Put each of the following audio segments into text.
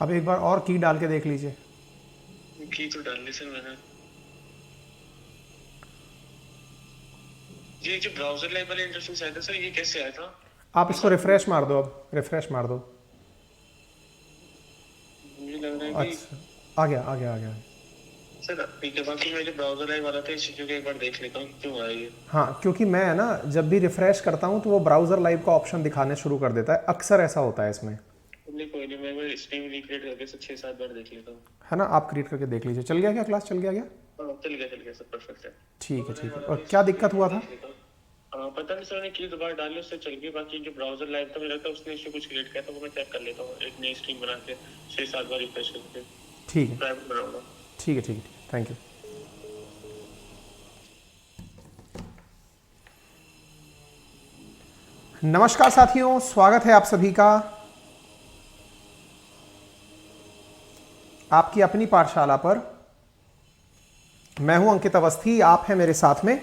अब एक बार और की डाल के देख लीजिए। की तो डाल ली सर मैंने। ये जो ब्राउजर लाइव वाला इंटरफेस आया था सर, ये कैसे आया था? आप इसको मतलब रिफ्रेश मार दो, अब रिफ्रेश मार दो। मुझे लग रहा है कि अच्छा, आ गया आ गया आ गया। सर ठीक है, बाकी मैं जो ब्राउजर लाइव वाला था इसी को एक बार देख लेता हूँ क्यों आया ये। हाँ, क्योंकि मैं ना जब भी रिफ्रेश करता हूँ तो वो ब्राउज़र लाइव का ऑप्शन दिखाने शुरू कर देता है, अक्सर ऐसा होता है इसमें। कोई नहीं, मैं स्ट्रीम रिक्रिएट करके से 6-7 बार देख लेता हूँ। है ना, आप क्रिएट करके देख लीजिए। चल गया क्या, क्लास चल गया क्या? हाँ चल गया सर, परफेक्ट है। ठीक है ब्राउजर ठीक लाइव है। वाला और था क्या इसको एक दिक्कत बार हुआ था? देख लेता हूँ। पता नहीं सर, मैंने की दोबारा डाली उससे चल गई, बाकी जो ब्राउजर लाइव था मुझे लगता है उसने इशू कुछ क्रिएट किया था, वो मैं चेक कर लेता हूँ एक नई स्ट्रीम बना के 6-7 बार रिफ्रेश करके ठीक है प्राइवेट बनाऊंगा। ठीक है ठीक है, थैंक यू। नमस्कार साथियों, स्वागत है आप सभी का आपकी अपनी पाठशाला पर। मैं हूं अंकित अवस्थी, आप हैं मेरे साथ में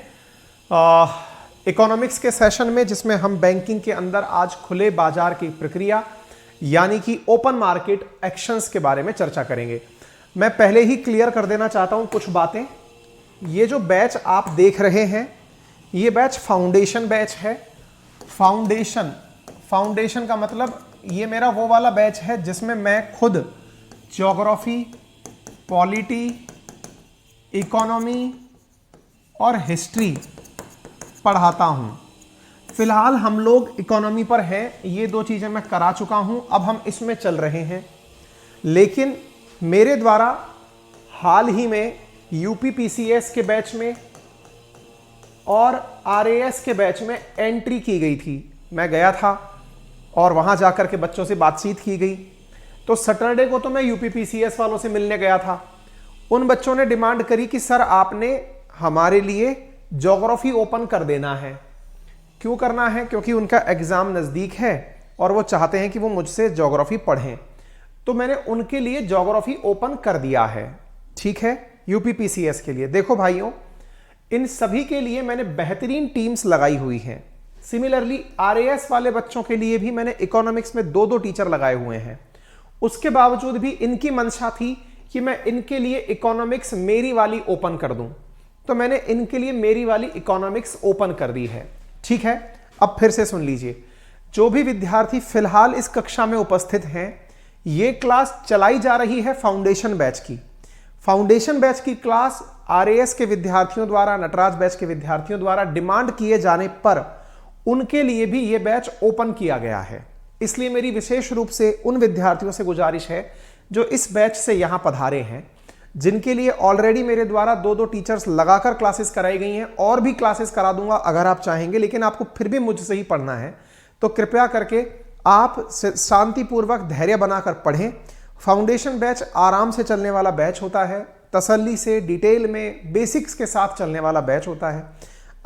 इकोनॉमिक्स के सेशन में, जिसमें हम बैंकिंग के अंदर आज खुले बाजार की प्रक्रिया यानी कि ओपन मार्केट एक्शंस के बारे में चर्चा करेंगे। मैं पहले ही क्लियर कर देना चाहता हूं कुछ बातें। ये जो बैच आप देख रहे हैं, ये बैच फाउंडेशन बैच है। फाउंडेशन का मतलब ये मेरा वो वाला बैच है जिसमें मैं खुद ज्योग्राफी, पॉलिटी, इकोनॉमी और हिस्ट्री पढ़ाता हूं। फिलहाल हम लोग इकोनॉमी पर हैं, ये दो चीजें मैं करा चुका हूं, अब हम इसमें चल रहे हैं। लेकिन मेरे द्वारा हाल ही में यूपीपीसीएस के बैच में और आरएएस के बैच में एंट्री की गई थी। मैं गया था और वहां जाकर के बच्चों से बातचीत की गई। तो सैटरडे को तो मैं यूपीपीसीएस वालों से मिलने गया था। उन बच्चों ने डिमांड करी कि सर आपने हमारे लिए ज्योग्राफी ओपन कर देना है। क्यों करना है? क्योंकि उनका एग्जाम नजदीक है और वो चाहते हैं कि वो मुझसे ज्योग्राफी पढ़ें। तो मैंने उनके लिए ज्योग्राफी ओपन कर दिया है। ठीक है, यूपीपीसीएस के लिए। देखो भाइयों, इन सभी के लिए मैंने बेहतरीन टीम्स लगाई हुई हैं। सिमिलरली आरएएस वाले बच्चों के लिए भी मैंने इकोनॉमिक्स में 2-2 टीचर लगाए हुए हैं। उसके बावजूद भी इनकी मंशा थी कि मैं इनके लिए इकोनॉमिक्स मेरी वाली ओपन कर दूं, तो मैंने इनके लिए मेरी वाली इकोनॉमिक्स ओपन कर दी है। ठीक है, अब फिर से सुन लीजिए। जो भी विद्यार्थी फिलहाल इस कक्षा में उपस्थित हैं, ये क्लास चलाई जा रही है फाउंडेशन बैच की। फाउंडेशन बैच की क्लास आरएएस के विद्यार्थियों द्वारा, नटराज बैच के विद्यार्थियों द्वारा डिमांड किए जाने पर उनके लिए भी यह बैच ओपन किया गया है। इसलिए मेरी विशेष रूप से उन विद्यार्थियों से गुजारिश है जो इस बैच से यहां पधारे हैं, जिनके लिए ऑलरेडी मेरे द्वारा 2-2 टीचर्स लगाकर क्लासेस कराई गई हैं, और भी क्लासेस करा दूंगा अगर आप चाहेंगे, लेकिन आपको फिर भी मुझसे ही पढ़ना है, तो कृपया करके आप शांतिपूर्वक धैर्य बनाकर पढ़ें। फाउंडेशन बैच आराम से चलने वाला बैच होता है, तसल्ली से डिटेल में बेसिक्स के साथ चलने वाला बैच होता है।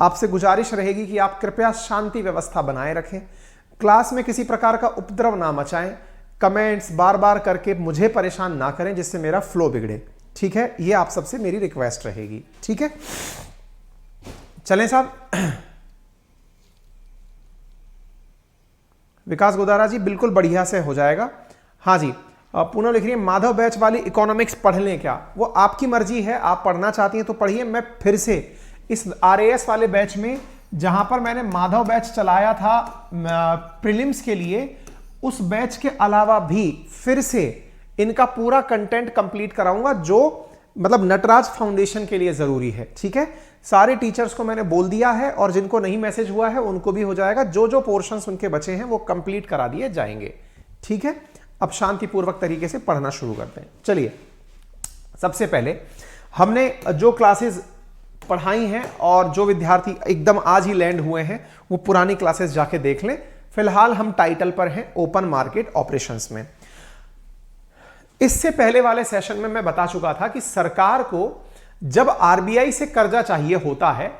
आपसे गुजारिश रहेगी कि आप कृपया शांति व्यवस्था बनाए रखें, क्लास में किसी प्रकार का उपद्रव ना मचाएं, कमेंट्स बार बार करके मुझे परेशान ना करें जिससे मेरा फ्लो बिगड़े। ठीक है, ये आप सबसे मेरी रिक्वेस्ट रहेगी। ठीक है, चलें साहब। विकास गोदारा जी, बिल्कुल बढ़िया से हो जाएगा। हाँ जी, पूनम लिख रही है माधव बैच वाली इकोनॉमिक्स पढ़ लें क्या? वो आपकी मर्जी है, आप पढ़ना चाहती हैं तो पढ़िए। मैं फिर से इस आरएएस वाले बैच में, जहां पर मैंने माधव बैच चलाया था प्रीलिम्स के लिए, उस बैच के अलावा भी फिर से इनका पूरा कंटेंट कंप्लीट कराऊंगा, जो मतलब नटराज फाउंडेशन के लिए जरूरी है। ठीक है, सारे टीचर्स को मैंने बोल दिया है और जिनको नहीं मैसेज हुआ है उनको भी हो जाएगा। जो जो पोर्शंस उनके बचे हैं वो कंप्लीट करा दिए जाएंगे। ठीक है, अब शांतिपूर्वक तरीके से पढ़ना शुरू करते हैं। चलिए, सबसे पहले हमने जो क्लासेस पढ़ाई हैं और जो विद्यार्थी एकदम आज ही लैंड हुए हैं वो पुरानी क्लासेस जाके देख लें। फिलहाल हम टाइटल पर हैं, ओपन मार्केट ऑपरेशंस में। इससे पहले वाले सेशन में मैं बता चुका था कि सरकार को जब आरबीआई से कर्जा चाहिए होता है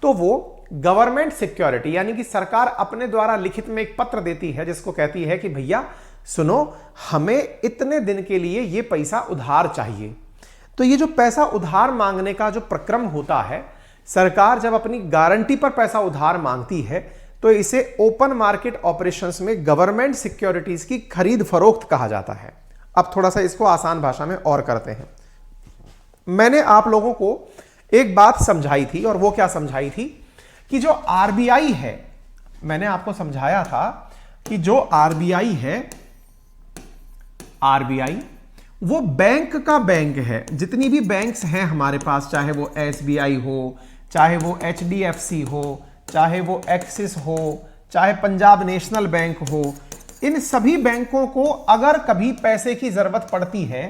तो वो गवर्नमेंट सिक्योरिटी यानी कि सरकार अपने द्वारा लिखित में एक पत्र देती है जिसको कहती है कि भैया सुनो, हमें इतने दिन के लिए ये पैसा उधार चाहिए। तो ये जो पैसा उधार मांगने का जो प्रक्रम होता है, सरकार जब अपनी गारंटी पर पैसा उधार मांगती है तो इसे ओपन मार्केट ऑपरेशंस में गवर्नमेंट सिक्योरिटीज की खरीद फरोख्त कहा जाता है। अब थोड़ा सा इसको आसान भाषा में और करते हैं। मैंने आप लोगों को एक बात समझाई थी, और वो क्या समझाई थी कि जो आरबीआई है, मैंने आपको समझाया था कि जो आरबीआई है, आरबीआई वो बैंक का बैंक है। जितनी भी बैंक्स हैं हमारे पास, चाहे वो एसबीआई हो, चाहे वो एचडीएफसी हो, चाहे वो एक्सिस हो, चाहे पंजाब नेशनल बैंक हो, इन सभी बैंकों को अगर कभी पैसे की जरूरत पड़ती है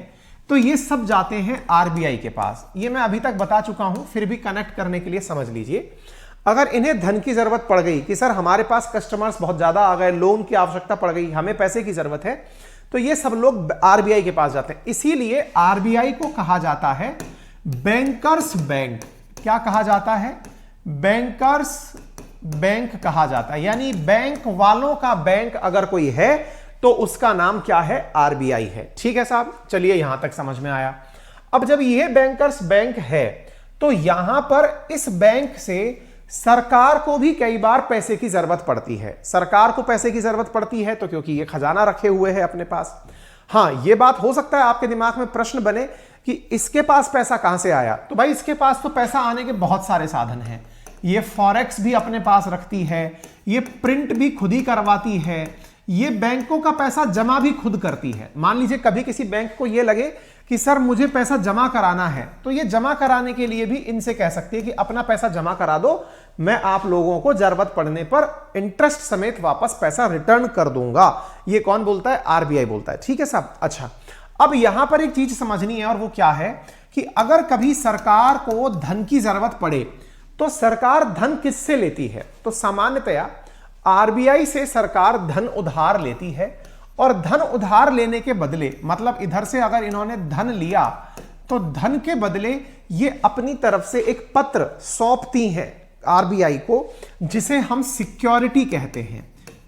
तो ये सब जाते हैं आरबीआई के पास। ये मैं अभी तक बता चुका हूं, फिर भी कनेक्ट करने के लिए समझ लीजिए। अगर इन्हें धन की जरूरत पड़ गई कि सर हमारे पास कस्टमर्स बहुत ज्यादा आ गए, लोन की आवश्यकता पड़ गई, हमें पैसे की जरूरत है, तो ये सब लोग आरबीआई के पास जाते हैं। इसीलिए आरबीआई को कहा जाता है बैंकर्स बैंक। क्या कहा जाता है? बैंकर्स बैंक कहा जाता है। यानी बैंक वालों का बैंक अगर कोई है तो उसका नाम क्या है? आरबीआई है। ठीक है साहब, चलिए यहां तक समझ में आया। अब जब यह बैंकर्स बैंक है तो यहां पर इस बैंक से सरकार को भी कई बार पैसे की जरूरत पड़ती है। सरकार को पैसे की जरूरत पड़ती है तो क्योंकि ये खजाना रखे हुए है अपने पास। हां, यह बात हो सकता है आपके दिमाग में प्रश्न बने कि इसके पास पैसा कहां से आया। तो भाई इसके पास तो पैसा आने के बहुत सारे साधन हैं। ये फॉरेक्स भी अपने पास रखती है, ये प्रिंट भी खुद ही करवाती है, ये बैंकों का पैसा जमा भी खुद करती है। मान लीजिए कभी किसी बैंक को ये लगे कि सर मुझे पैसा जमा कराना है, तो ये जमा कराने के लिए भी इनसे कह सकती है कि अपना पैसा जमा करा दो, मैं आप लोगों को जरूरत पड़ने पर इंटरेस्ट समेत वापस पैसा रिटर्न कर दूंगा। ये कौन बोलता है? आरबीआई बोलता है। ठीक है साहब। अच्छा, अब यहां पर एक चीज समझनी है, और वो क्या है कि अगर कभी सरकार को धन की जरूरत पड़े तो सरकार धन किससे लेती है? तो सामान्यतया आरबीआई से सरकार धन उधार लेती है, और धन उधार लेने के बदले, मतलब इधर से अगर इन्होंने धन लिया तो धन के बदले ये अपनी तरफ से एक पत्र सौंपती हैं आरबीआई को, जिसे हम सिक्योरिटी कहते हैं।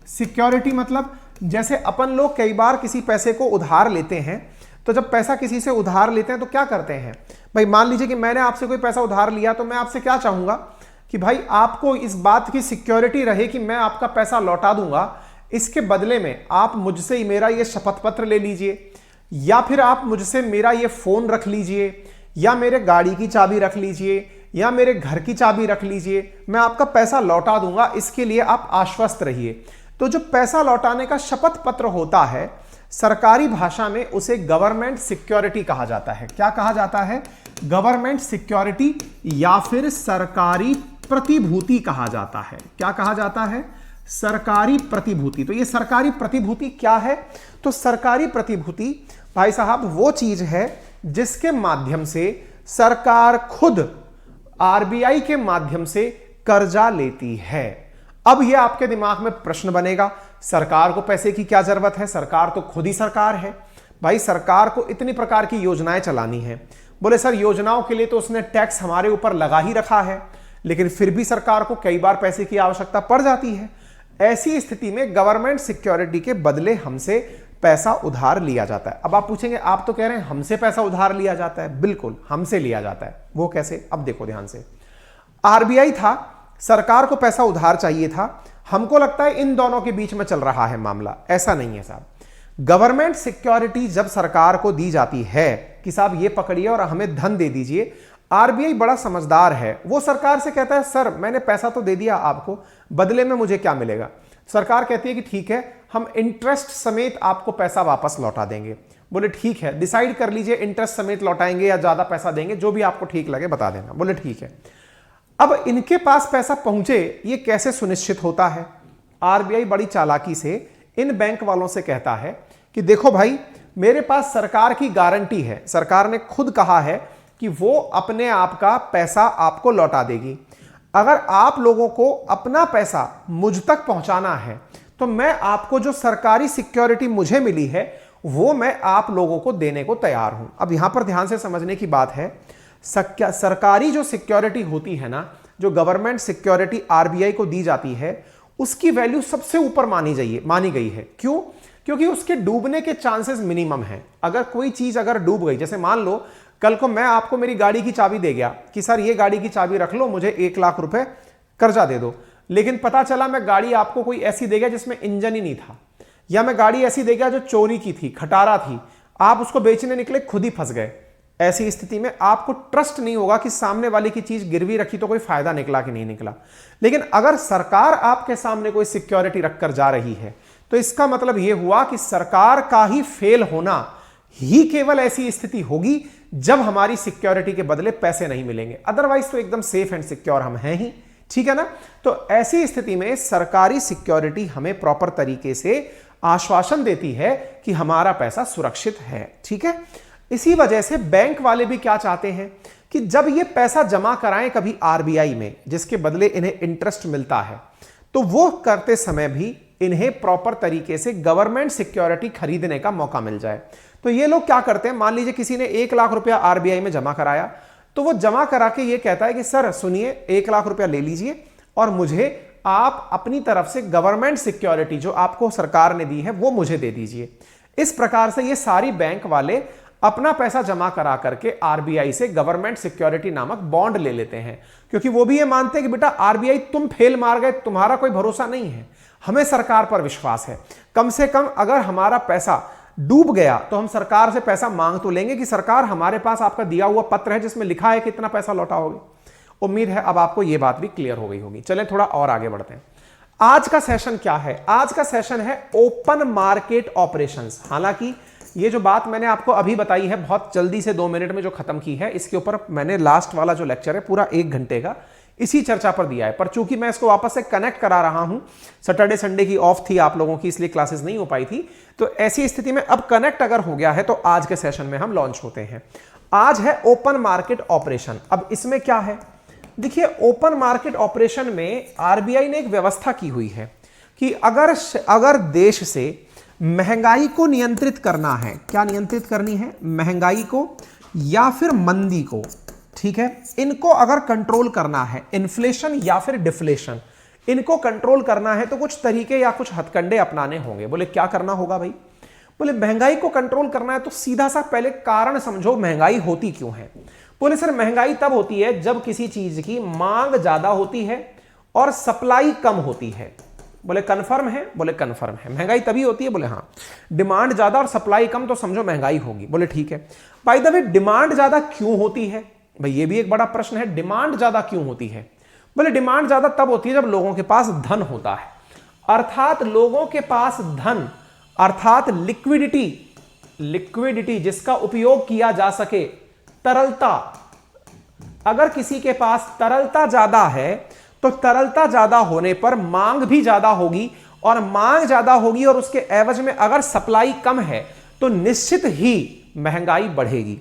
सिक्योरिटी मतलब जैसे अपन लोग कई बार किसी पैसे को उधार लेते हैं, तो जब पैसा किसी से उधार लेते हैं तो क्या करते हैं भाई? मान लीजिए कि मैंने आपसे कोई पैसा उधार लिया, तो मैं आपसे क्या चाहूंगा कि भाई आपको इस बात की सिक्योरिटी रहे कि मैं आपका पैसा लौटा दूंगा, इसके बदले में आप मुझसे मेरा ये शपथ पत्र ले लीजिए, या फिर आप मुझसे मेरा ये फोन रख लीजिए, या मेरे गाड़ी की चाबी रख लीजिए, या मेरे घर की चाबी रख लीजिए, मैं आपका पैसा लौटा दूंगा, इसके लिए आप आश्वस्त रहिए। तो जो पैसा लौटाने का शपथ पत्र होता है, सरकारी भाषा में उसे गवर्नमेंट सिक्योरिटी कहा जाता है। क्या कहा जाता है? गवर्नमेंट सिक्योरिटी, या फिर सरकारी प्रतिभूति कहा जाता है। क्या कहा जाता है? सरकारी प्रतिभूति। तो ये सरकारी प्रतिभूति क्या है? तो सरकारी प्रतिभूति भाई साहब वो चीज है जिसके माध्यम से सरकार खुद आरबीआई के माध्यम से कर्जा लेती है। अब ये आपके दिमाग में प्रश्न बनेगा, सरकार को पैसे की क्या जरूरत है? सरकार तो खुद ही सरकार है। भाई सरकार को इतनी प्रकार की योजनाएं चलानी है। बोले सर योजनाओं के लिए तो उसने टैक्स हमारे ऊपर लगा ही रखा है, लेकिन फिर भी सरकार को कई बार पैसे की आवश्यकता पड़ जाती है। ऐसी स्थिति में गवर्नमेंट सिक्योरिटी के बदले हमसे पैसा उधार लिया जाता है। अब आप पूछेंगे, आप तो कह रहे हैं हमसे पैसा उधार लिया जाता है। बिल्कुल हमसे लिया जाता है। वो कैसे? अब देखो ध्यान से। आरबीआई था, सरकार को पैसा उधार चाहिए था, हमको लगता है इन दोनों के बीच में चल रहा है मामला। ऐसा नहीं है साहब। गवर्नमेंट सिक्योरिटी जब सरकार को दी जाती है कि साहब ये पकड़िए और हमें धन दे दीजिए, आरबीआई बड़ा समझदार है, वो सरकार से कहता है सर मैंने पैसा तो दे दिया आपको, बदले में मुझे क्या मिलेगा? सरकार कहती है कि ठीक है, हम इंटरेस्ट समेत आपको पैसा वापस लौटा देंगे। बोले ठीक है, डिसाइड कर लीजिए इंटरेस्ट समेत लौटाएंगे या ज्यादा पैसा देंगे, जो भी आपको ठीक लगे बता देना। बोले ठीक है। अब इनके पास पैसा पहुंचे ये कैसे सुनिश्चित होता है? आरबीआई बड़ी चालाकी से इन बैंक वालों से कहता है कि देखो भाई, मेरे पास सरकार की गारंटी है, सरकार ने खुद कहा है कि वो अपने आप का पैसा आपको लौटा देगी। अगर आप लोगों को अपना पैसा मुझ तक पहुंचाना है तो मैं आपको जो सरकारी सिक्योरिटी मुझे मिली है वो मैं आप लोगों को देने को तैयार हूं। अब यहां पर ध्यान से समझने की बात है, सरकारी जो सिक्योरिटी होती है ना, जो गवर्नमेंट सिक्योरिटी आरबीआई को दी जाती है, उसकी वैल्यू सबसे ऊपर मानी गई है। क्यों? क्योंकि उसके डूबने के चांसेस मिनिमम हैं। अगर कोई चीज अगर डूब गई, जैसे मान लो कल को मैं आपको मेरी गाड़ी की चाबी दे गया कि सर ये गाड़ी की चाबी रख लो, मुझे 1 लाख रुपए कर्जा दे दो, लेकिन पता चला मैं गाड़ी आपको कोई ऐसी दे गया जिसमें इंजन ही नहीं था, या मैं गाड़ी ऐसी दे गया जो चोरी की थी, खटारा थी, आप उसको बेचने निकले, खुद ही फंस गए। ऐसी स्थिति में आपको ट्रस्ट नहीं होगा कि सामने वाले की चीज गिरवी रखी तो कोई फायदा निकला कि नहीं निकला। लेकिन अगर सरकार आपके सामने कोई सिक्योरिटी रखकर जा रही है तो इसका मतलब यह हुआ कि सरकार का ही फेल होना ही केवल ऐसी स्थिति होगी जब हमारी सिक्योरिटी के बदले पैसे नहीं मिलेंगे, अदरवाइज तो एकदम सेफ एंड सिक्योर हम हैं ही, ठीक है ना। तो ऐसी स्थिति में सरकारी सिक्योरिटी हमें प्रॉपर तरीके से आश्वासन देती है कि हमारा पैसा सुरक्षित है, ठीक है। इसी वजह से बैंक वाले भी क्या चाहते हैं कि जब ये पैसा जमा कराएं कभी आरबीआई में, जिसके बदले इन्हें इंटरेस्ट मिलता है, तो वो करते समय भी इन्हें प्रॉपर तरीके से गवर्नमेंट सिक्योरिटी खरीदने का मौका मिल जाए। तो ये लोग क्या करते हैं, मान लीजिए किसी ने 1 लाख रुपया आरबीआई में जमा कराया, तो वो जमा करा के ये कहता है कि सर सुनिए 1 लाख रुपया ले लीजिए और मुझे आप अपनी तरफ से गवर्नमेंट सिक्योरिटी जो आपको सरकार ने दी है वो मुझे दे दीजिए। इस प्रकार से ये सारी बैंक वाले अपना पैसा जमा करा करके आरबीआई से गवर्नमेंट सिक्योरिटी नामक बॉन्ड ले लेते हैं, क्योंकि वो भी ये मानते हैं कि बेटा आरबीआई तुम फेल मार गए, तुम्हारा कोई भरोसा नहीं है, हमें सरकार पर विश्वास है, कम से कम अगर हमारा पैसा डूब गया तो हम सरकार से पैसा मांग तो लेंगे कि सरकार हमारे पास आपका दिया हुआ पत्र है जिसमें लिखा है कितना पैसा लौटाओगे। उम्मीद है अब आपको यह बात भी क्लियर हो गई होगी। चलें थोड़ा और आगे बढ़ते हैं। आज का सेशन क्या है? आज का सेशन है ओपन मार्केट ऑपरेशंस। हालांकि ये जो बात मैंने आपको अभी बताई है बहुत जल्दी से 2 मिनट में जो खत्म की है, इसके ऊपर मैंने लास्ट वाला जो लेक्चर है पूरा 1 घंटे का इसी चर्चा पर दिया है, पर चूंकि मैं इसको वापस से कनेक्ट करा रहा हूं, सैटरडे संडे की ऑफ थी आप लोगों की, इसलिए क्लासेस नहीं हो पाई थी, तो ऐसी स्थिति में अब कनेक्ट अगर हो गया है तो आज के सेशन में हम लॉन्च होते हैं। आज है ओपन मार्केट ऑपरेशन। अब इसमें क्या है, देखिए ओपन मार्केट ऑपरेशन में आरबीआई ने एक व्यवस्था की हुई है कि अगर देश से महंगाई को नियंत्रित करना है, क्या नियंत्रित करनी है? महंगाई को या फिर मंदी को, ठीक है, इनको अगर कंट्रोल करना है, इन्फ्लेशन या फिर डिफ्लेशन, इनको कंट्रोल करना है तो कुछ तरीके या कुछ हथकंडे अपनाने होंगे। बोले क्या करना होगा भाई? बोले महंगाई को कंट्रोल करना है तो सीधा सा पहले कारण समझो, महंगाई होती क्यों है। बोले सर महंगाई तब होती है जब किसी चीज की मांग ज्यादा होती है और सप्लाई कम होती है। बोले कन्फर्म है? बोले कन्फर्म है। महंगाई तभी होती है? बोले हाँ। डिमांड ज्यादा और सप्लाई कम तो समझो महंगाई होगी। बोले ठीक है। बाय द वे डिमांड ज्यादा क्यों होती है भाई? ये भी एक बड़ा प्रश्न है, डिमांड ज्यादा क्यों होती है? बोले डिमांड ज्यादा तब होती है जब लोगों के पास धन होता है, अर्थात लोगों के पास धन अर्थात लिक्विडिटी जिसका उपयोग किया जा सके, तरलता। अगर किसी के पास तरलता ज्यादा है तो तरलता ज्यादा होने पर मांग भी ज्यादा होगी, और मांग ज्यादा होगी और उसके एवज में अगर सप्लाई कम है तो निश्चित ही महंगाई बढ़ेगी।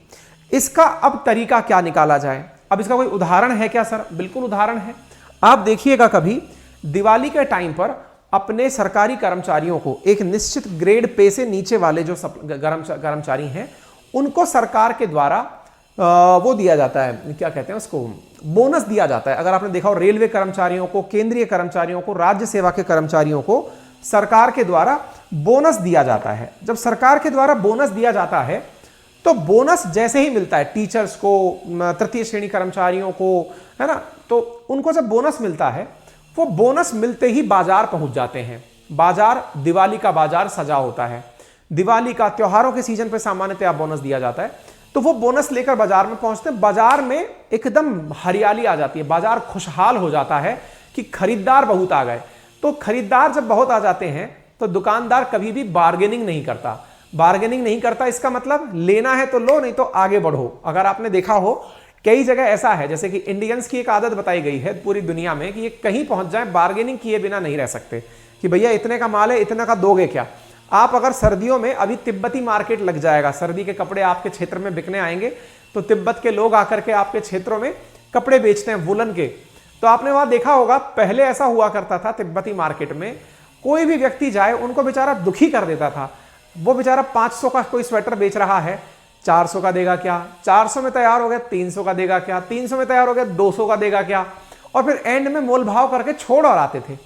इसका अब तरीका क्या निकाला जाए? अब इसका कोई उदाहरण है क्या सर? बिल्कुल उदाहरण है। आप देखिएगा कभी दिवाली के टाइम पर अपने सरकारी कर्मचारियों को एक निश्चित ग्रेड पे से नीचे वाले जो कर्मचारी हैं उनको सरकार के द्वारा वो दिया जाता है, क्या कहते हैं उसको, बोनस दिया जाता है। अगर आपने देखा हो रेलवे कर्मचारियों को, केंद्रीय कर्मचारियों को, राज्य सेवा के कर्मचारियों को सरकार के द्वारा बोनस दिया जाता है। जब सरकार के द्वारा बोनस दिया जाता है तो बोनस जैसे ही मिलता है टीचर्स को, तृतीय श्रेणी कर्मचारियों को, है ना, तो उनको जब बोनस मिलता है वो बोनस मिलते ही बाजार पहुंच जाते हैं। बाजार, दिवाली का बाजार सजा होता है। दिवाली का, त्योहारों के सीजन पे सामान्यतः बोनस दिया जाता है, तो वो बोनस लेकर बाजार में पहुंचते हैं। बाजार में एकदम हरियाली आ जाती है, बाजार खुशहाल हो जाता है कि खरीदार बहुत आ गए। तो खरीदार जब बहुत आ जाते हैं तो दुकानदार कभी भी बार्गेनिंग नहीं करता। बार्गेनिंग नहीं करता इसका मतलब लेना है तो लो, नहीं तो आगे बढ़ो। अगर आपने देखा हो कई जगह ऐसा है, जैसे कि इंडियंस की एक आदत बताई गई है पूरी दुनिया में कि ये कहीं पहुंच जाए बार्गेनिंग किए बिना नहीं रह सकते, कि भैया इतने का माल है, इतना का दोगे क्या? आप अगर सर्दियों में, अभी तिब्बती मार्केट लग जाएगा, सर्दी के कपड़े आपके क्षेत्र में बिकने आएंगे, तो तिब्बत के लोग आकर के आपके क्षेत्रों में कपड़े बेचते हैं वुलन के। तो आपने वहां देखा होगा पहले ऐसा हुआ करता था, तिब्बती मार्केट में कोई भी व्यक्ति जाए उनको बेचारा दुखी कर देता था। वो बेचारा 500 का कोई स्वेटर बेच रहा है, 400 का देगा क्या? 400 में तैयार हो गया, 300 का देगा क्या? 300 में तैयार हो गया, 200 का देगा क्या? और फिर एंड में मोल भाव करके छोड़ और आते थे।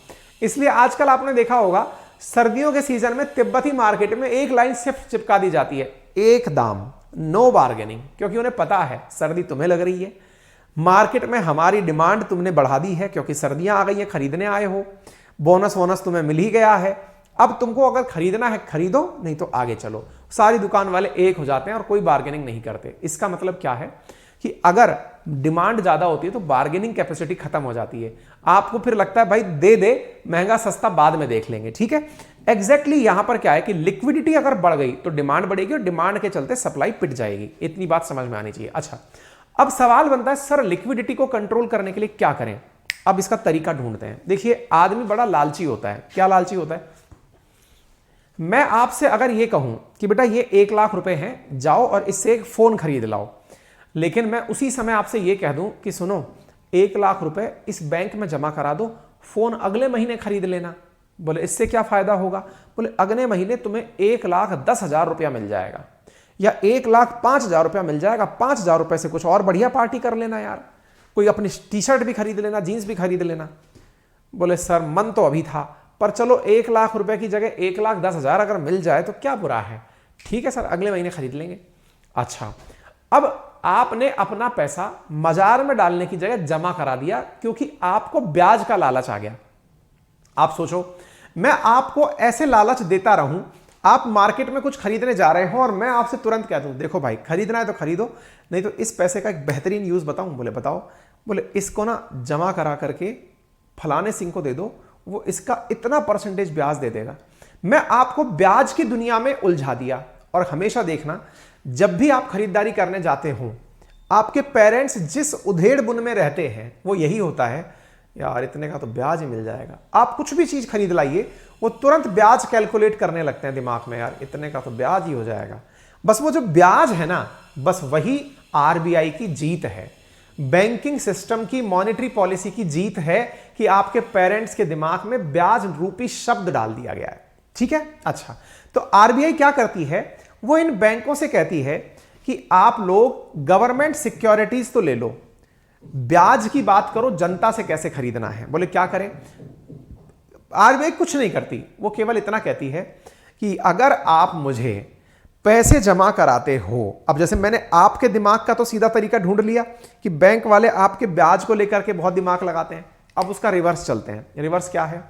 इसलिए आजकल आपने देखा होगा सर्दियों के सीजन में तिब्बती मार्केट में एक लाइन सिर्फ चिपका दी जाती है, एक दाम, नो बार्गेनिंग, क्योंकि उन्हें पता है सर्दी तुम्हें लग रही है, मार्केट में हमारी डिमांड तुमने बढ़ा दी है क्योंकि सर्दियां आ गई हैं, खरीदने आए हो, बोनस वोनस तुम्हें मिल ही गया है, अब तुमको अगर खरीदना है खरीदो, नहीं तो आगे चलो। सारी दुकान वाले एक हो जाते हैं और कोई बार्गेनिंग नहीं करते। इसका मतलब क्या है कि अगर डिमांड ज्यादा होती है तो बार्गेनिंग कैपेसिटी खत्म हो जाती है। आपको फिर लगता है भाई दे दे, महंगा सस्ता बाद में देख लेंगे, ठीक है। एग्जैक्टली यहां पर क्या है कि लिक्विडिटी अगर बढ़ गई तो डिमांड बढ़ेगी और डिमांड के चलते सप्लाई पिट जाएगी। इतनी बात समझ में आनी चाहिए। अच्छा, अब सवाल बनता है सर लिक्विडिटी को कंट्रोल करने के लिए क्या करें। अब इसका तरीका ढूंढते हैं। देखिए, आदमी बड़ा लालची होता है। क्या लालची होता है? मैं आपसे अगर ये कहूं कि बेटा ये 1 लाख रुपए हैं, जाओ और इससे एक फोन खरीद लाओ, लेकिन मैं उसी समय आपसे ये कह दूं कि सुनो 1 लाख रुपए इस बैंक में जमा करा दो, फोन अगले महीने खरीद लेना। बोले इससे क्या फायदा होगा? बोले अगले महीने तुम्हें 1,10,000 रुपया मिल जाएगा या 1,05,000 रुपया मिल जाएगा। 5,000 रुपए से कुछ और बढ़िया पार्टी कर लेना यार, कोई अपनी टी शर्ट भी खरीद लेना, जीन्स भी खरीद लेना। बोले सर मन तो अभी था, पर चलो 1 लाख रुपए की जगह 1,10,000 अगर मिल जाए तो क्या बुरा है। ठीक है सर, अगले महीने खरीद लेंगे। अच्छा, अब आपने अपना पैसा बाजार में डालने की जगह जमा करा दिया क्योंकि आपको ब्याज का लालच आ गया। आप सोचो, मैं आपको ऐसे लालच देता रहूं, आप मार्केट में कुछ खरीदने जा रहे हो और मैं आपसे तुरंत कह दूं देखो भाई खरीदना है तो खरीदो, नहीं तो इस पैसे का एक बेहतरीन यूज बताऊं। बोले बताओ। बोले इसको ना जमा करा करके फलाने सिंह को दे दो, वो इसका इतना परसेंटेज ब्याज दे देगा। मैं आपको ब्याज की दुनिया में उलझा दिया। और हमेशा देखना, जब भी आप खरीदारी करने जाते हो, आपके पेरेंट्स जिस उधेड़ बुन में रहते हैं वो यही होता है, यार इतने का तो ब्याज ही मिल जाएगा। आप कुछ भी चीज खरीद लाइए, वो तुरंत ब्याज कैलकुलेट करने लगते हैं दिमाग में, यार इतने का तो ब्याज ही हो जाएगा। बस वो जो ब्याज है ना, बस वही आरबीआई की जीत है, बैंकिंग सिस्टम की मॉनेटरी पॉलिसी की जीत है कि आपके पेरेंट्स के दिमाग में ब्याज रूपी शब्द डाल दिया गया है। ठीक है। अच्छा, तो आरबीआई क्या करती है, वो इन बैंकों से कहती है कि आप लोग गवर्नमेंट सिक्योरिटीज तो ले लो, ब्याज की बात करो जनता से कैसे खरीदना है। बोले क्या करें? आरबीआई कुछ नहीं करती, वो केवल इतना कहती है कि अगर आप मुझे पैसे जमा कराते हो, अब जैसे मैंने आपके दिमाग का तो सीधा तरीका ढूंढ लिया कि बैंक वाले आपके ब्याज को लेकर के बहुत दिमाग लगाते हैं, अब उसका रिवर्स चलते हैं। रिवर्स क्या है?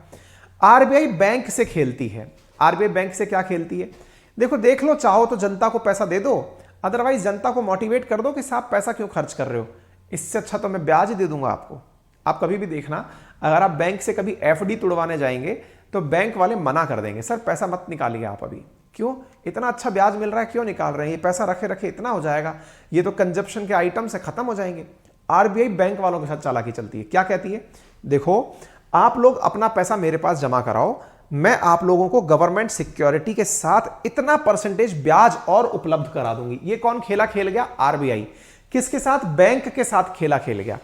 आरबीआई बैंक से खेलती है। आरबीआई बैंक से क्या खेलती है? देखो, देख लो, चाहो तो जनता को पैसा दे दो, अदरवाइज जनता को मोटिवेट कर दो कि साहब पैसा क्यों खर्च कर रहे हो, इससे अच्छा तो मैं ब्याज ही दे दूंगा आपको। आप कभी भी देखना, अगर आप बैंक से कभी एफडी तुड़वाने जाएंगे तो बैंक वाले मना कर देंगे, सर पैसा मत निकालिए आप अभी। क्यों? इतना अच्छा ब्याज मिल रहा है, क्यों निकाल रहे हैं? ये पैसा रखे रखे इतना हो जाएगा, ये तो कंजप्शन के आइटम से खत्म हो जाएंगे। आरबीआई बैंक वालों के साथ चालाकी चलती है। क्या कहती है? देखो, आप लोग अपना पैसा मेरे पास जमा कराओ, मैं आप लोगों को गवर्नमेंट सिक्योरिटी के साथ इतना परसेंटेज ब्याज और उपलब्ध करा दूंगी। ये कौन खेला खेल गया? आरबीआई। किसके साथ? बैंक के साथ खेला खेल गया।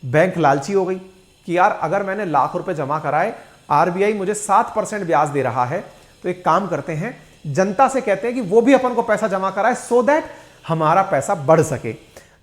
बैंक लालची हो गई कि यार अगर मैंने लाख रुपए जमा कराए, आरबीआई मुझे 7% ब्याज दे रहा है, तो एक काम करते हैं, जनता से कहते हैं कि वो भी अपन को पैसा जमा कराए सो दैट हमारा पैसा बढ़ सके।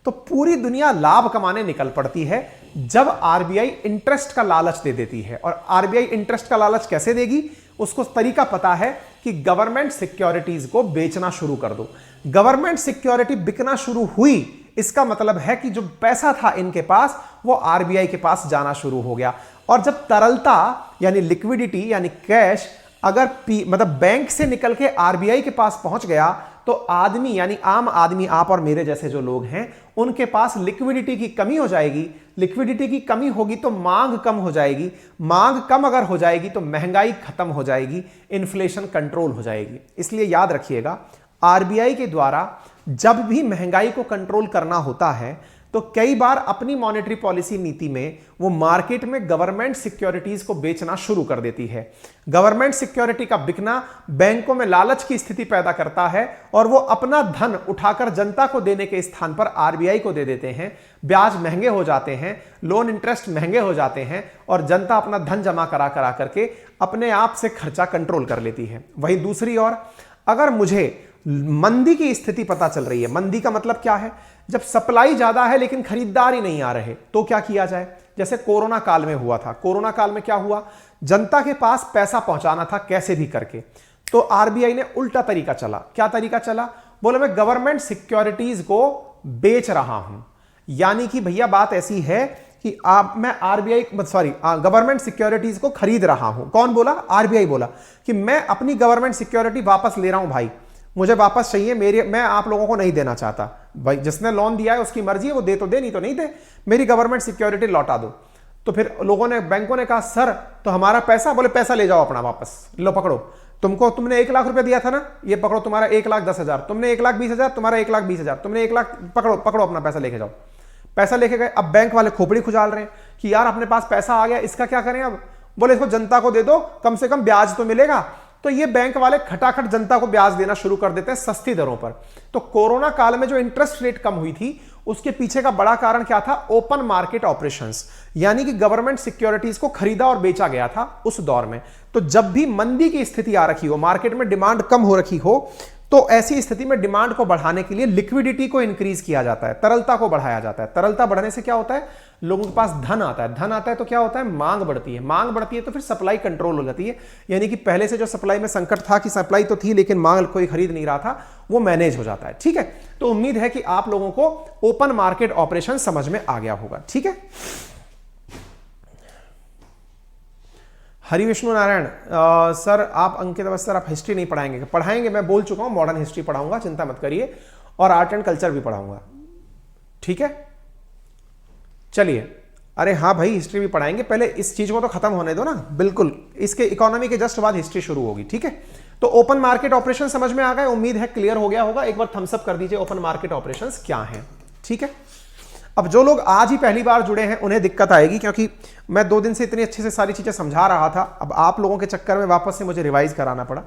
तो पूरी दुनिया लाभ कमाने निकल पड़ती है जब आरबीआई इंटरेस्ट का लालच दे देती है। और आरबीआई इंटरेस्ट का लालच कैसे देगी? उसको तरीका पता है कि गवर्नमेंट सिक्योरिटीज को बेचना शुरू कर दो। गवर्नमेंट सिक्योरिटी बिकना शुरू हुई, इसका मतलब है कि जो पैसा था इनके पास वो आरबीआई के पास जाना शुरू हो गया। और जब तरलता यानी लिक्विडिटी यानी कैश अगर मतलब बैंक से निकल के आरबीआई के पास पहुंच गया, तो आदमी यानी आम आदमी, आप और मेरे जैसे जो लोग हैं, उनके पास लिक्विडिटी की कमी हो जाएगी। लिक्विडिटी की कमी होगी तो मांग कम हो जाएगी, मांग कम अगर हो जाएगी तो महंगाई खत्म हो जाएगी, इन्फ्लेशन कंट्रोल हो जाएगी। इसलिए याद रखिएगा, आरबीआई के द्वारा जब भी महंगाई को कंट्रोल करना होता है तो कई बार अपनी मॉनेटरी पॉलिसी नीति में वो मार्केट में गवर्नमेंट सिक्योरिटीज को बेचना शुरू कर देती है। गवर्नमेंट सिक्योरिटी का बिकना बैंकों में लालच की स्थिति पैदा करता है और वो अपना धन उठाकर जनता को देने के स्थान पर आरबीआई को दे देते हैं। ब्याज महंगे हो जाते हैं, लोन इंटरेस्ट महंगे हो जाते हैं और जनता अपना धन जमा करा करा करके अपने आप से खर्चा कंट्रोल कर लेती है। वहीं दूसरी ओर अगर मुझे मंदी की स्थिति पता चल रही है, मंदी का मतलब क्या है? जब सप्लाई ज्यादा है लेकिन खरीदार ही नहीं आ रहे, तो क्या किया जाए? जैसे कोरोना काल में हुआ था। कोरोना काल में क्या हुआ? जनता के पास पैसा पहुंचाना था कैसे भी करके, तो आरबीआई ने उल्टा तरीका चला। क्या तरीका चला? बोले मैं गवर्नमेंट सिक्योरिटीज को बेच रहा हूं। यानी कि भैया बात ऐसी है कि मैं आरबीआई गवर्नमेंट सिक्योरिटीज को खरीद रहा हूं। कौन बोला? आरबीआई बोला कि मैं अपनी गवर्नमेंट सिक्योरिटी वापस ले रहा हूं भाई, मुझे वापस चाहिए, मैं आप लोगों को नहीं देना चाहता भाई, जिसने लोन दिया है उसकी मर्जी है, वो दे तो दे, नहीं तो नहीं दे, मेरी गवर्नमेंट सिक्योरिटी लौटा दो। तो फिर लोगों ने, बैंकों ने कहा सर तो हमारा पैसा, बोले पैसा ले जाओ अपना वापस, लो पकड़ो, तुमने 1 लाख रुपए दिया था ना, ये पकड़ो तुम्हारा 1,10,000, तुमने 1,20,000, तुम्हारा 1,20,000, तुमने 1 लाख, पकड़ो अपना पैसा लेके जाओ। पैसा लेके गए। अब बैंक वाले खोपड़ी खुजाल रहे हैं कि यार अपने पास पैसा आ गया, इसका क्या करें अब? बोले इसको जनता को दे दो, कम से कम ब्याज तो मिलेगा। तो ये बैंक वाले खटाखट जनता को ब्याज देना शुरू कर देते हैं सस्ती दरों पर। तो कोरोना काल में जो इंटरेस्ट रेट कम हुई थी, उसके पीछे का बड़ा कारण क्या था? ओपन मार्केट ऑपरेशंस, यानी कि गवर्नमेंट सिक्योरिटीज को खरीदा और बेचा गया था उस दौर में। तो जब भी मंदी की स्थिति आ रखी हो, मार्केट में डिमांड कम हो रखी हो, तो ऐसी स्थिति में डिमांड को बढ़ाने के लिए लिक्विडिटी को इंक्रीज किया जाता है, तरलता को बढ़ाया जाता है। तरलता बढ़ने से क्या होता है? लोगों के पास धन आता है, धन आता है तो क्या होता है? मांग बढ़ती है, मांग बढ़ती है तो फिर सप्लाई कंट्रोल हो जाती है, यानी कि पहले से जो सप्लाई में संकट था कि सप्लाई तो थी लेकिन मांग कोई खरीद नहीं रहा था, वो मैनेज हो जाता है। ठीक है, तो उम्मीद है कि आप लोगों को ओपन मार्केट ऑपरेशन समझ में आ गया होगा। ठीक है, हरि विष्णु नारायण सर आप अंकित अवस्था, आप हिस्ट्री नहीं पढ़ाएंगे? पढ़ाएंगे, मैं बोल चुका हूं मॉडर्न हिस्ट्री पढ़ाऊंगा, चिंता मत करिए, और आर्ट एंड कल्चर भी पढ़ाऊंगा। ठीक है, चलिए, अरे हाँ भाई हिस्ट्री भी पढ़ाएंगे, पहले इस चीज को तो खत्म होने दो ना। बिल्कुल, इसके इकोनॉमी के जस्ट बाद हिस्ट्री शुरू होगी। ठीक है, तो ओपन मार्केट ऑपरेशन समझ में आ गए, उम्मीद है क्लियर हो गया होगा। एक बार थम्स अप कर दीजिए, ओपन मार्केट ऑपरेशन क्या है। ठीक है, अब जो लोग आज ही पहली बार जुड़े हैं उन्हें दिक्कत आएगी, क्योंकि मैं 2 दिन से इतनी अच्छे से सारी चीजें समझा रहा था, अब आप लोगों के चक्कर में वापस से मुझे रिवाइज कराना पड़ा।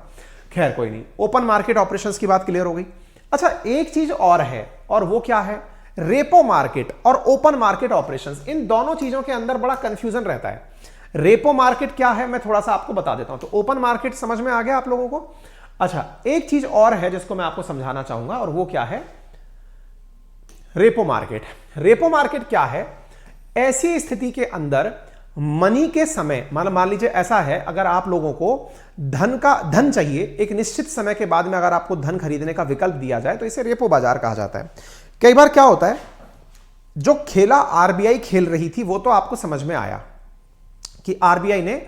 खैर कोई नहीं, ओपन मार्केट ऑपरेशंस की बात क्लियर हो गई। अच्छा, एक चीज और है, और वो क्या है? रेपो मार्केट और ओपन मार्केट ऑपरेशंस, इन दोनों चीजों के अंदर बड़ा कंफ्यूजन रहता है। रेपो मार्केट क्या है मैं थोड़ा सा आपको बता देता हूं। तो ओपन मार्केट समझ में आ गया आप लोगों को? अच्छा, एक चीज और है जिसको मैं आपको समझाना चाहूंगा, और वो क्या है? Repo market. रेपो मार्केट क्या है? ऐसी स्थिति के अंदर मनी के समय, मान लीजिए ऐसा है, अगर आप लोगों को धन चाहिए एक निश्चित समय के बाद में, अगर आपको धन खरीदने का विकल्प दिया जाए तो इसे रेपो बाजार कहा जाता है। कई बार क्या होता है, जो खेला आरबीआई खेल रही थी वो तो आपको समझ में आया कि आरबीआई ने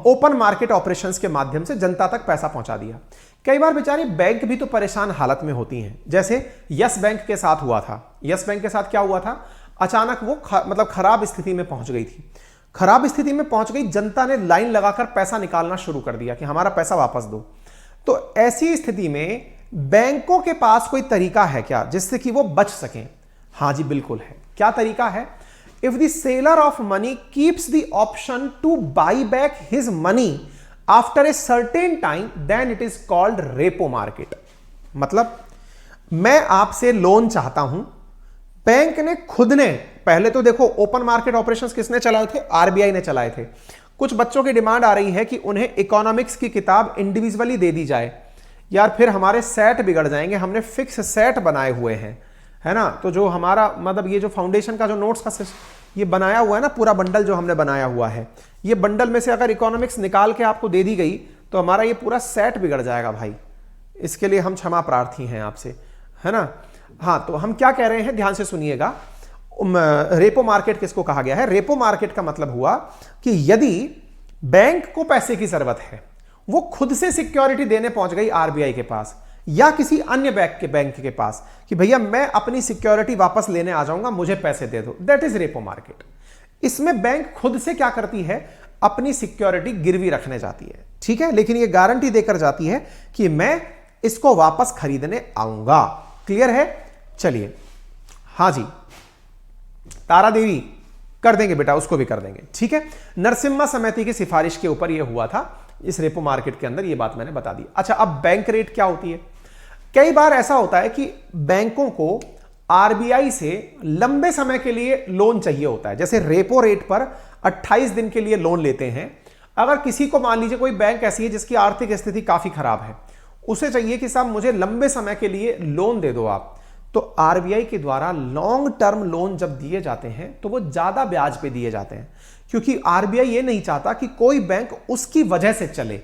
ओपन मार्केट ऑपरेशंस के माध्यम से जनता तक पैसा पहुंचा दिया। कई बार बेचारी बैंक भी तो परेशान हालत में होती हैं, जैसे यस बैंक के साथ हुआ था। यस बैंक के साथ क्या हुआ था? अचानक वो खराब स्थिति में पहुंच गई थी। खराब स्थिति में पहुंच गई, जनता ने लाइन लगाकर पैसा निकालना शुरू कर दिया कि हमारा पैसा वापस दो। तो ऐसी स्थिति में बैंकों के पास कोई तरीका है क्या जिससे कि वो बच सकें? हां जी बिल्कुल है। क्या तरीका है? If the seller of money keeps the option to buy back his money after a certain time, then it is called repo market. मतलब मैं आपसे लोन चाहता हूं, बैंक ने खुद ने, पहले तो देखो ओपन मार्केट ऑपरेशंस किसने चलाए थे? आरबीआई ने चलाए थे। कुछ बच्चों की डिमांड आ रही है कि उन्हें इकोनॉमिक्स की किताब इंडिविजुअली दे दी जाए। यार फिर हमारे सेट बिगड़ जाएंगे, हमने फिक्स सेट बनाए हुए हैं, है ना। तो जो हमारा मतलब ये जो फाउंडेशन का जो नोट्स का ये बनाया हुआ है ना, पूरा बंडल जो हमने बनाया हुआ है, ये बंडल में से अगर इकोनॉमिक्स निकाल के आपको दे दी गई तो हमारा ये पूरा सेट बिगड़ जाएगा भाई। इसके लिए हम क्षमा प्रार्थी हैं आपसे, है ना। हाँ, तो हम क्या कह रहे हैं, ध्यान से सुनिएगा। रेपो मार्केट किसको कहा गया है? रेपो मार्केट का मतलब हुआ कि यदि बैंक को पैसे की जरूरत है, वो खुद से सिक्योरिटी देने पहुंच गई आरबीआई के पास या किसी अन्य बैंक के पास कि भैया मैं अपनी सिक्योरिटी वापस लेने आ जाऊंगा, मुझे पैसे दे दो, दैट इज रेपो मार्केट। इसमें बैंक खुद से क्या करती है? अपनी सिक्योरिटी गिरवी रखने जाती है, ठीक है, लेकिन ये गारंटी देकर जाती है कि मैं इसको वापस खरीदने आऊंगा। क्लियर है? चलिए, हां जी, तारा देवी कर देंगे बेटा, उसको भी कर देंगे, ठीक है। नरसिम्हा समिति की सिफारिश के ऊपर यह हुआ था इस रेपो मार्केट के अंदर, ये बात मैंने बता दी। अच्छा, अब बैंक रेट क्या होती है? कई बार ऐसा होता है कि बैंकों को आरबीआई से लंबे समय के लिए लोन चाहिए होता है। जैसे रेपो रेट पर 28 दिन के लिए लोन लेते हैं। अगर किसी को, मान लीजिए कोई बैंक ऐसी है जिसकी आर्थिक स्थिति काफी खराब है, उसे चाहिए कि साहब मुझे लंबे समय के लिए लोन दे दो आप, तो आरबीआई के द्वारा लॉन्ग टर्म लोन जब दिए जाते हैं तो वो ज्यादा ब्याज पे दिए जाते हैं, क्योंकि आरबीआई ये नहीं चाहता कि कोई बैंक उसकी वजह से चले।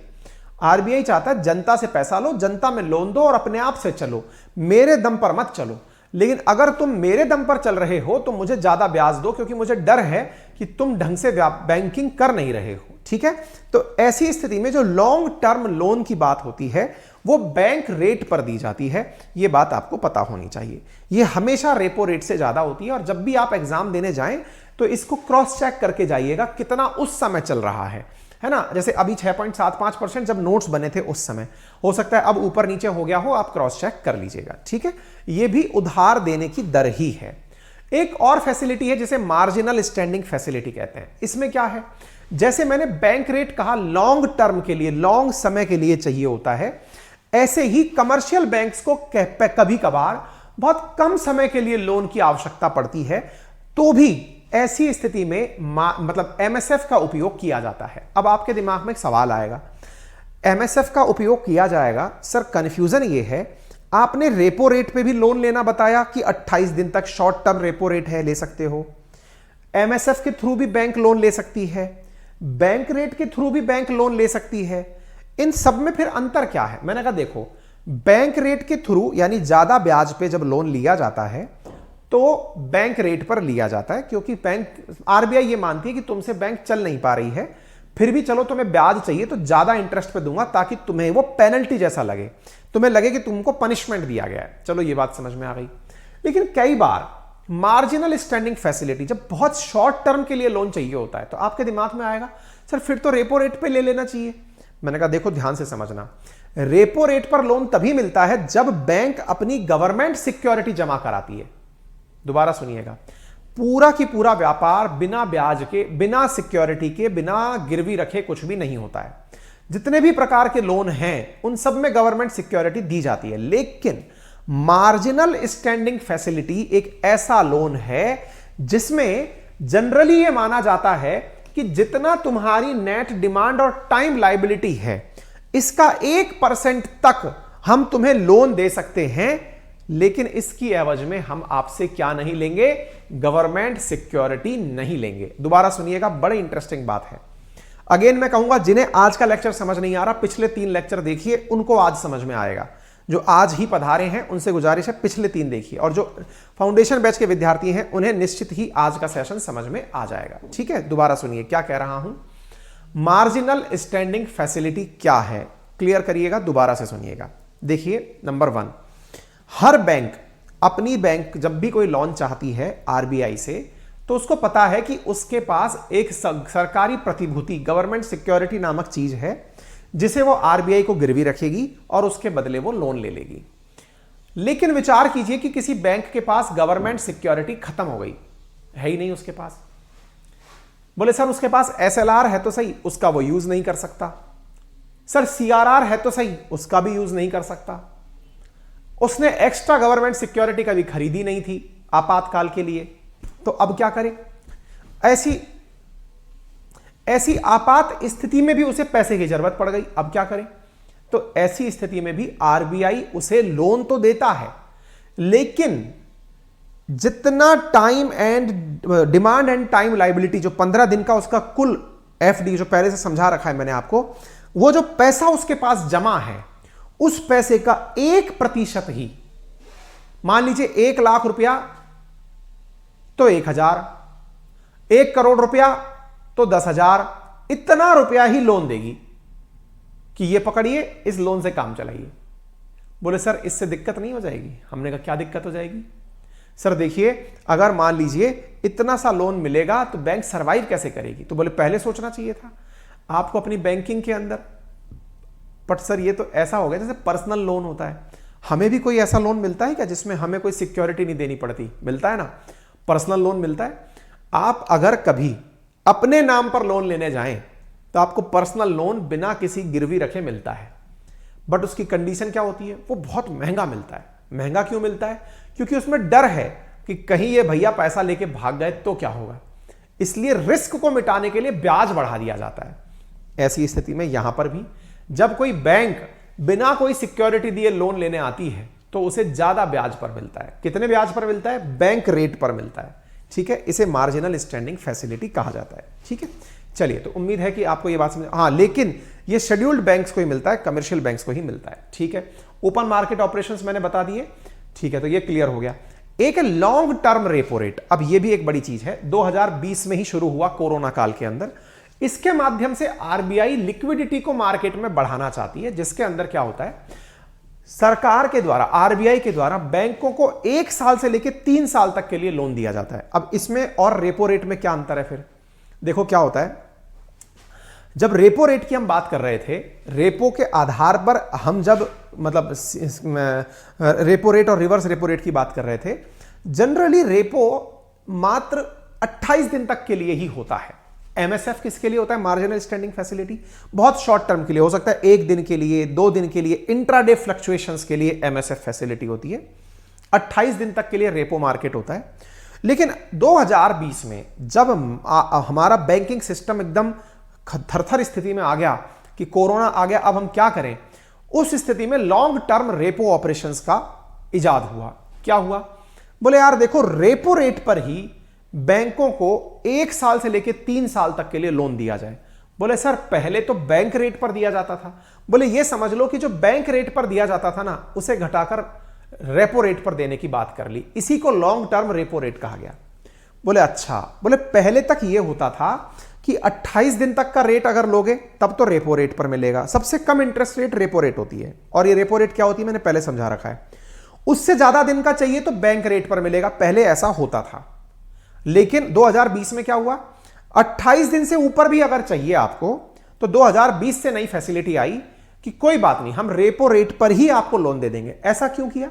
आरबीआई चाहता है जनता से पैसा लो, जनता में लोन दो और अपने आप से चलो, मेरे दम पर मत चलो। लेकिन अगर तुम मेरे दम पर चल रहे हो तो मुझे ज्यादा ब्याज दो, क्योंकि मुझे डर है कि तुम ढंग से बैंकिंग कर नहीं रहे हो। ठीक है, तो ऐसी स्थिति में जो लॉन्ग टर्म लोन की बात होती है वो बैंक रेट पर दी जाती है, यह बात आपको पता होनी चाहिए। यह हमेशा रेपो रेट से ज्यादा होती है, और जब भी आप एग्जाम देने जाएं तो इसको क्रॉस चेक करके जाइएगा कितना उस समय चल रहा है ना। जैसे अभी 6.75% जब नोट्स बने थे उस समय, हो सकता है अब ऊपर नीचे हो गया हो, आप क्रॉस चेक कर लीजिएगा। ठीक है, यह भी उधार देने की दर ही है। एक और फैसिलिटी है जिसे मार्जिनल स्टैंडिंग फैसिलिटी कहते हैं। इसमें क्या है, जैसे मैंने बैंक रेट कहा लॉन्ग टर्म के लिए, लॉन्ग समय के लिए चाहिए होता है, ऐसे ही कमर्शियल बैंक्स को कभी कभार बहुत कम समय के लिए लोन की आवश्यकता पड़ती है, तो भी ऐसी स्थिति में मतलब एमएसएफ का उपयोग किया जाता है। अब आपके दिमाग में एक सवाल आएगा, एमएसएफ का उपयोग किया जाएगा, सर कंफ्यूजन ये है, आपने रेपो रेट पे भी लोन लेना बताया कि 28 दिन तक शॉर्ट टर्म रेपो रेट है, ले सकते हो। एमएसएफ के थ्रू भी बैंक लोन ले सकती है, बैंक रेट के थ्रू भी बैंक लोन ले सकती है। इन सब में फिर अंतर क्या है? मैंने कहा देखो, बैंक रेट के थ्रू यानी ज्यादा ब्याज पे जब लोन लिया जाता है तो बैंक रेट पर लिया जाता है, क्योंकि बैंक आरबीआई ये मानती है कि तुमसे बैंक चल नहीं पा रही है, फिर भी चलो तुम्हें ब्याज चाहिए तो ज्यादा इंटरेस्ट पे दूंगा ताकि तुम्हें वो पेनल्टी जैसा लगे, तुम्हें लगे कि तुमको पनिशमेंट दिया गया है। चलो ये बात समझ में आ गई। लेकिन कई बार मार्जिनल स्टैंडिंग फैसिलिटी जब बहुत शॉर्ट टर्म के लिए लोन चाहिए होता है तो आपके दिमाग में आएगा सर फिर तो रेपो रेट पे ले लेना चाहिए। मैंने कहा देखो ध्यान से समझना, रेपो रेट पर लोन तभी मिलता है जब बैंक अपनी गवर्नमेंट सिक्योरिटी जमा कराती है। दोबारा सुनिएगा, पूरा की पूरा व्यापार बिना ब्याज के, बिना सिक्योरिटी के, बिना गिरवी रखे कुछ भी नहीं होता है। जितने भी प्रकार के लोन हैं उन सब में गवर्नमेंट सिक्योरिटी दी जाती है, लेकिन मार्जिनल स्टैंडिंग फैसिलिटी एक ऐसा लोन है जिसमें जनरली यह माना जाता है कि जितना तुम्हारी नेट डिमांड और टाइम लायबिलिटी है इसका 1% तक हम तुम्हें लोन दे सकते हैं, लेकिन इसकी एवज में हम आपसे क्या नहीं लेंगे? गवर्नमेंट सिक्योरिटी नहीं लेंगे। दोबारा सुनिएगा, बड़ी इंटरेस्टिंग बात है। अगेन मैं कहूंगा जिन्हें आज का लेक्चर समझ नहीं आ रहा, पिछले 3 लेक्चर देखिए, उनको आज समझ में आएगा। जो आज ही पधारे हैं उनसे गुजारिश है पिछले 3 देखिए, और जो फाउंडेशन बैच के विद्यार्थी हैं उन्हें निश्चित ही आज का सेशन समझ में आ जाएगा। ठीक है, दोबारा सुनिए क्या कह रहा हूं। मार्जिनल स्टैंडिंग फैसिलिटी क्या है, क्लियर करिएगा, दोबारा से सुनिएगा। देखिए, नंबर 1, हर बैंक अपनी बैंक जब भी कोई लोन चाहती है आरबीआई से, तो उसको पता है कि उसके पास एक सरकारी प्रतिभूति, गवर्नमेंट सिक्योरिटी नामक चीज है जिसे वो आरबीआई को गिरवी रखेगी और उसके बदले वो लोन ले लेगी। लेकिन विचार कीजिए कि किसी बैंक के पास गवर्नमेंट सिक्योरिटी खत्म हो गई, है ही नहीं उसके पास। बोले सर उसके पास एसएलआर है तो सही, उसका वो यूज नहीं कर सकता। सर सीआरआर है तो सही, उसका भी यूज नहीं कर सकता। उसने एक्स्ट्रा गवर्नमेंट सिक्योरिटी कभी खरीदी नहीं थी आपातकाल के लिए, तो अब क्या करे? ऐसी आपात स्थिति में भी उसे पैसे की जरूरत पड़ गई, अब क्या करे? तो ऐसी स्थिति में भी आरबीआई उसे लोन तो देता है, लेकिन जितना time and demand and time liability, जो 15 दिन का उसका कुल एफडी जो पहले से समझा रखा है मैंने आपको, वो जो पैसा उसके पास जमा है उस पैसे का 1% ही, मान लीजिए 1 लाख रुपया तो 1000, 1 करोड़ रुपया तो 10,000, इतना रुपया ही लोन देगी कि ये पकड़िए, इस लोन से काम चलाइए। बोले सर इससे दिक्कत नहीं हो जाएगी? हमने कहा क्या दिक्कत हो जाएगी? सर देखिए, अगर मान लीजिए इतना सा लोन मिलेगा तो बैंक सरवाइव कैसे करेगी? तो बोले पहले सोचना चाहिए था आपको अपनी बैंकिंग के अंदर। बट सर ये तो ऐसा हो गया जैसे पर्सनल लोन होता है, हमें भी कोई ऐसा लोन मिलता है क्या जिसमें हमें कोई सिक्योरिटी नहीं देनी पड़ती? मिलता है ना, पर्सनल लोन मिलता है। आप अगर कभी अपने नाम पर लोन लेने जाएं तो आपको पर्सनल लोन बिना किसी गिरवी रखे मिलता है, बट उसकी कंडीशन क्या होती है? वो बहुत महंगा मिलता है। महंगा क्यों मिलता है? क्योंकि उसमें डर है कि कहीं ये भैया पैसा लेके भाग गए तो क्या होगा, इसलिए रिस्क को मिटाने के लिए ब्याज बढ़ा दिया जाता है। ऐसी स्थिति में यहां पर भी जब कोई बैंक बिना कोई सिक्योरिटी दिए लोन लेने आती है तो उसे ज्यादा ब्याज पर मिलता है। कितने ब्याज पर मिलता है? बैंक रेट पर मिलता है। ठीक है, इसे मार्जिनल स्टैंडिंग फैसिलिटी कहा जाता है। ठीक है, चलिए, तो उम्मीद है कि आपको यह बात समझ। हाँ, लेकिन ये शेड्यूल्ड बैंक्स को ही मिलता है, कमर्शियल बैंक्स को ही मिलता है। ठीक है, ओपन मार्केट ऑपरेशंस मैंने बता दिए। ठीक है, तो ये क्लियर हो गया। एक है लॉन्ग टर्म रेपो रेट। अब यह भी एक बड़ी चीज है, 2020 में ही शुरू हुआ कोरोना काल के अंदर। इसके माध्यम से आरबीआई लिक्विडिटी को मार्केट में बढ़ाना चाहती है, जिसके अंदर क्या होता है, सरकार के द्वारा, आरबीआई के द्वारा बैंकों को 1 साल से लेकर 3 साल तक के लिए लोन दिया जाता है। अब इसमें और रेपो रेट में क्या अंतर है? फिर देखो क्या होता है, जब रेपो रेट की हम बात कर रहे थे, रेपो के आधार पर हम जब मतलब रेपो रेट और रिवर्स रेपो रेट की बात कर रहे थे, जनरली रेपो मात्र 28 दिन तक के लिए ही होता है। एमएसएफ किसके लिए होता है? मार्जिनल स्टैंडिंग फैसिलिटी, बहुत शॉर्ट टर्म के लिए हो सकता है, 1 दिन के लिए, 2 दिन के लिए, इंट्राडे फ्लक्चुएशंस के लिए एमएसएफ फैसिलिटी होती है। 28 दिन तक के लिए रेपो मार्केट होता है। लेकिन 2020 में जब हमारा बैंकिंग सिस्टम एकदम थरथर स्थिति में आ गया कि कोरोना आ गया, अब हम क्या करें, उस स्थिति में लॉन्ग टर्म रेपो ऑपरेशंस का इजाद हुआ। क्या हुआ? बोले यार देखो, रेपो रेट पर ही बैंकों को 1 साल से लेकर 3 साल तक के लिए लोन दिया जाए। बोले सर पहले तो बैंक रेट पर दिया जाता था। बोले ये समझ लो कि जो बैंक रेट पर दिया जाता था ना, उसे घटाकर रेपो रेट पर देने की बात कर ली, इसी को लॉन्ग टर्म रेपो रेट कहा गया। बोले अच्छा, बोले पहले तक यह होता था कि 28 दिन तक का रेट अगर लोगे तब तो रेपो रेट पर मिलेगा। सबसे कम इंटरेस्ट रेट रेपो रेट होती है, और ये रेपो रेट क्या होती है मैंने पहले समझा रखा है। उससे ज्यादा दिन का चाहिए तो बैंक रेट पर मिलेगा, पहले ऐसा होता था। लेकिन 2020 में क्या हुआ, 28 दिन से ऊपर भी अगर चाहिए आपको तो 2020 से नई फैसिलिटी आई कि कोई बात नहीं, हम रेपो रेट पर ही आपको लोन दे देंगे। ऐसा क्यों किया?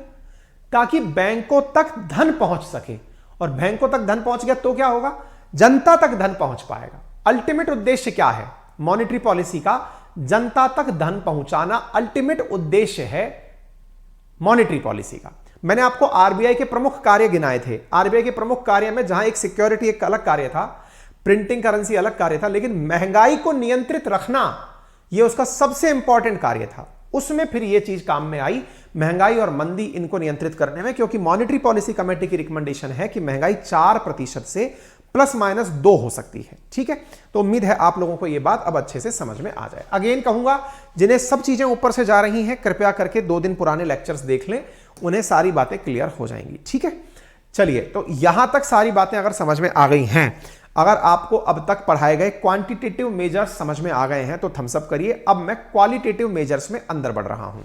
ताकि बैंकों तक धन पहुंच सके, और बैंकों तक धन पहुंच गया तो क्या होगा, जनता तक धन पहुंच पाएगा। अल्टीमेट उद्देश्य क्या है मॉनेटरी पॉलिसी का? जनता तक धन पहुंचाना अल्टीमेट उद्देश्य है मॉनेटरी पॉलिसी का। मैंने आपको आरबीआई के प्रमुख कार्य गिनाए थे। आरबीआई के प्रमुख कार्य में जहां एक सिक्योरिटी एक अलग कार्य था, प्रिंटिंग करेंसी अलग कार्य था, लेकिन महंगाई को नियंत्रित रखना यह उसका सबसे इंपॉर्टेंट कार्य था। उसमें फिर यह चीज काम में आई, महंगाई और मंदी इनको नियंत्रित करने में, क्योंकि मॉनेटरी पॉलिसी कमेटी की रिकमेंडेशन है कि महंगाई 4% से +-2 हो सकती है। ठीक है, तो उम्मीद है आप लोगों को यह बात अब अच्छे से समझ में आ जाए। अगेन कहूंगा, जिन्हें सब चीजें ऊपर से जा रही हैं, कृपया करके 2 दिन पुराने लेक्चर्स देख लें, उन्हें सारी बातें क्लियर हो जाएंगी। ठीक है, चलिए, तो यहां तक सारी बातें अगर समझ में आ गई हैं, अगर आपको अब तक पढ़ाए गए क्वांटिटेटिव मेजर्स समझ में आ गए हैं तो थम्स अप करिए। अब मैं क्वालिटेटिव मेजर्स में अंदर बढ़ रहा हूं।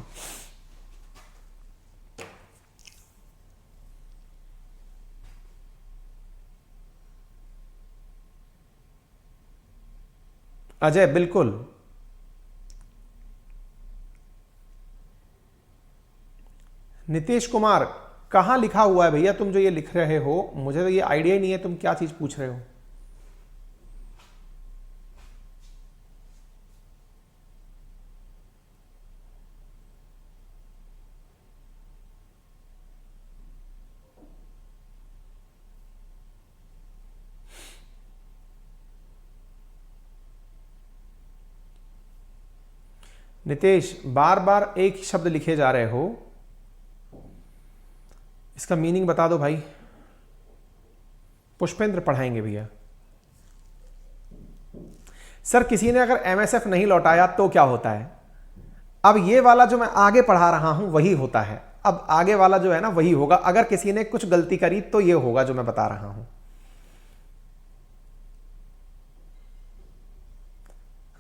अजय, बिल्कुल। नीतीश कुमार, कहां लिखा हुआ है भैया तुम जो ये लिख रहे हो? मुझे तो ये आइडिया ही नहीं है तुम क्या चीज पूछ रहे हो। नितेश, बार बार एक ही शब्द लिखे जा रहे हो, इसका मीनिंग बता दो भाई। पुष्पेंद्र पढ़ाएंगे भैया। सर किसी ने अगर एमएसएफ नहीं लौटाया तो क्या होता है? अब ये वाला जो मैं आगे पढ़ा रहा हूं वही होता है। अब आगे वाला जो है ना वही होगा। अगर किसी ने कुछ गलती करी तो ये होगा जो मैं बता रहा हूं।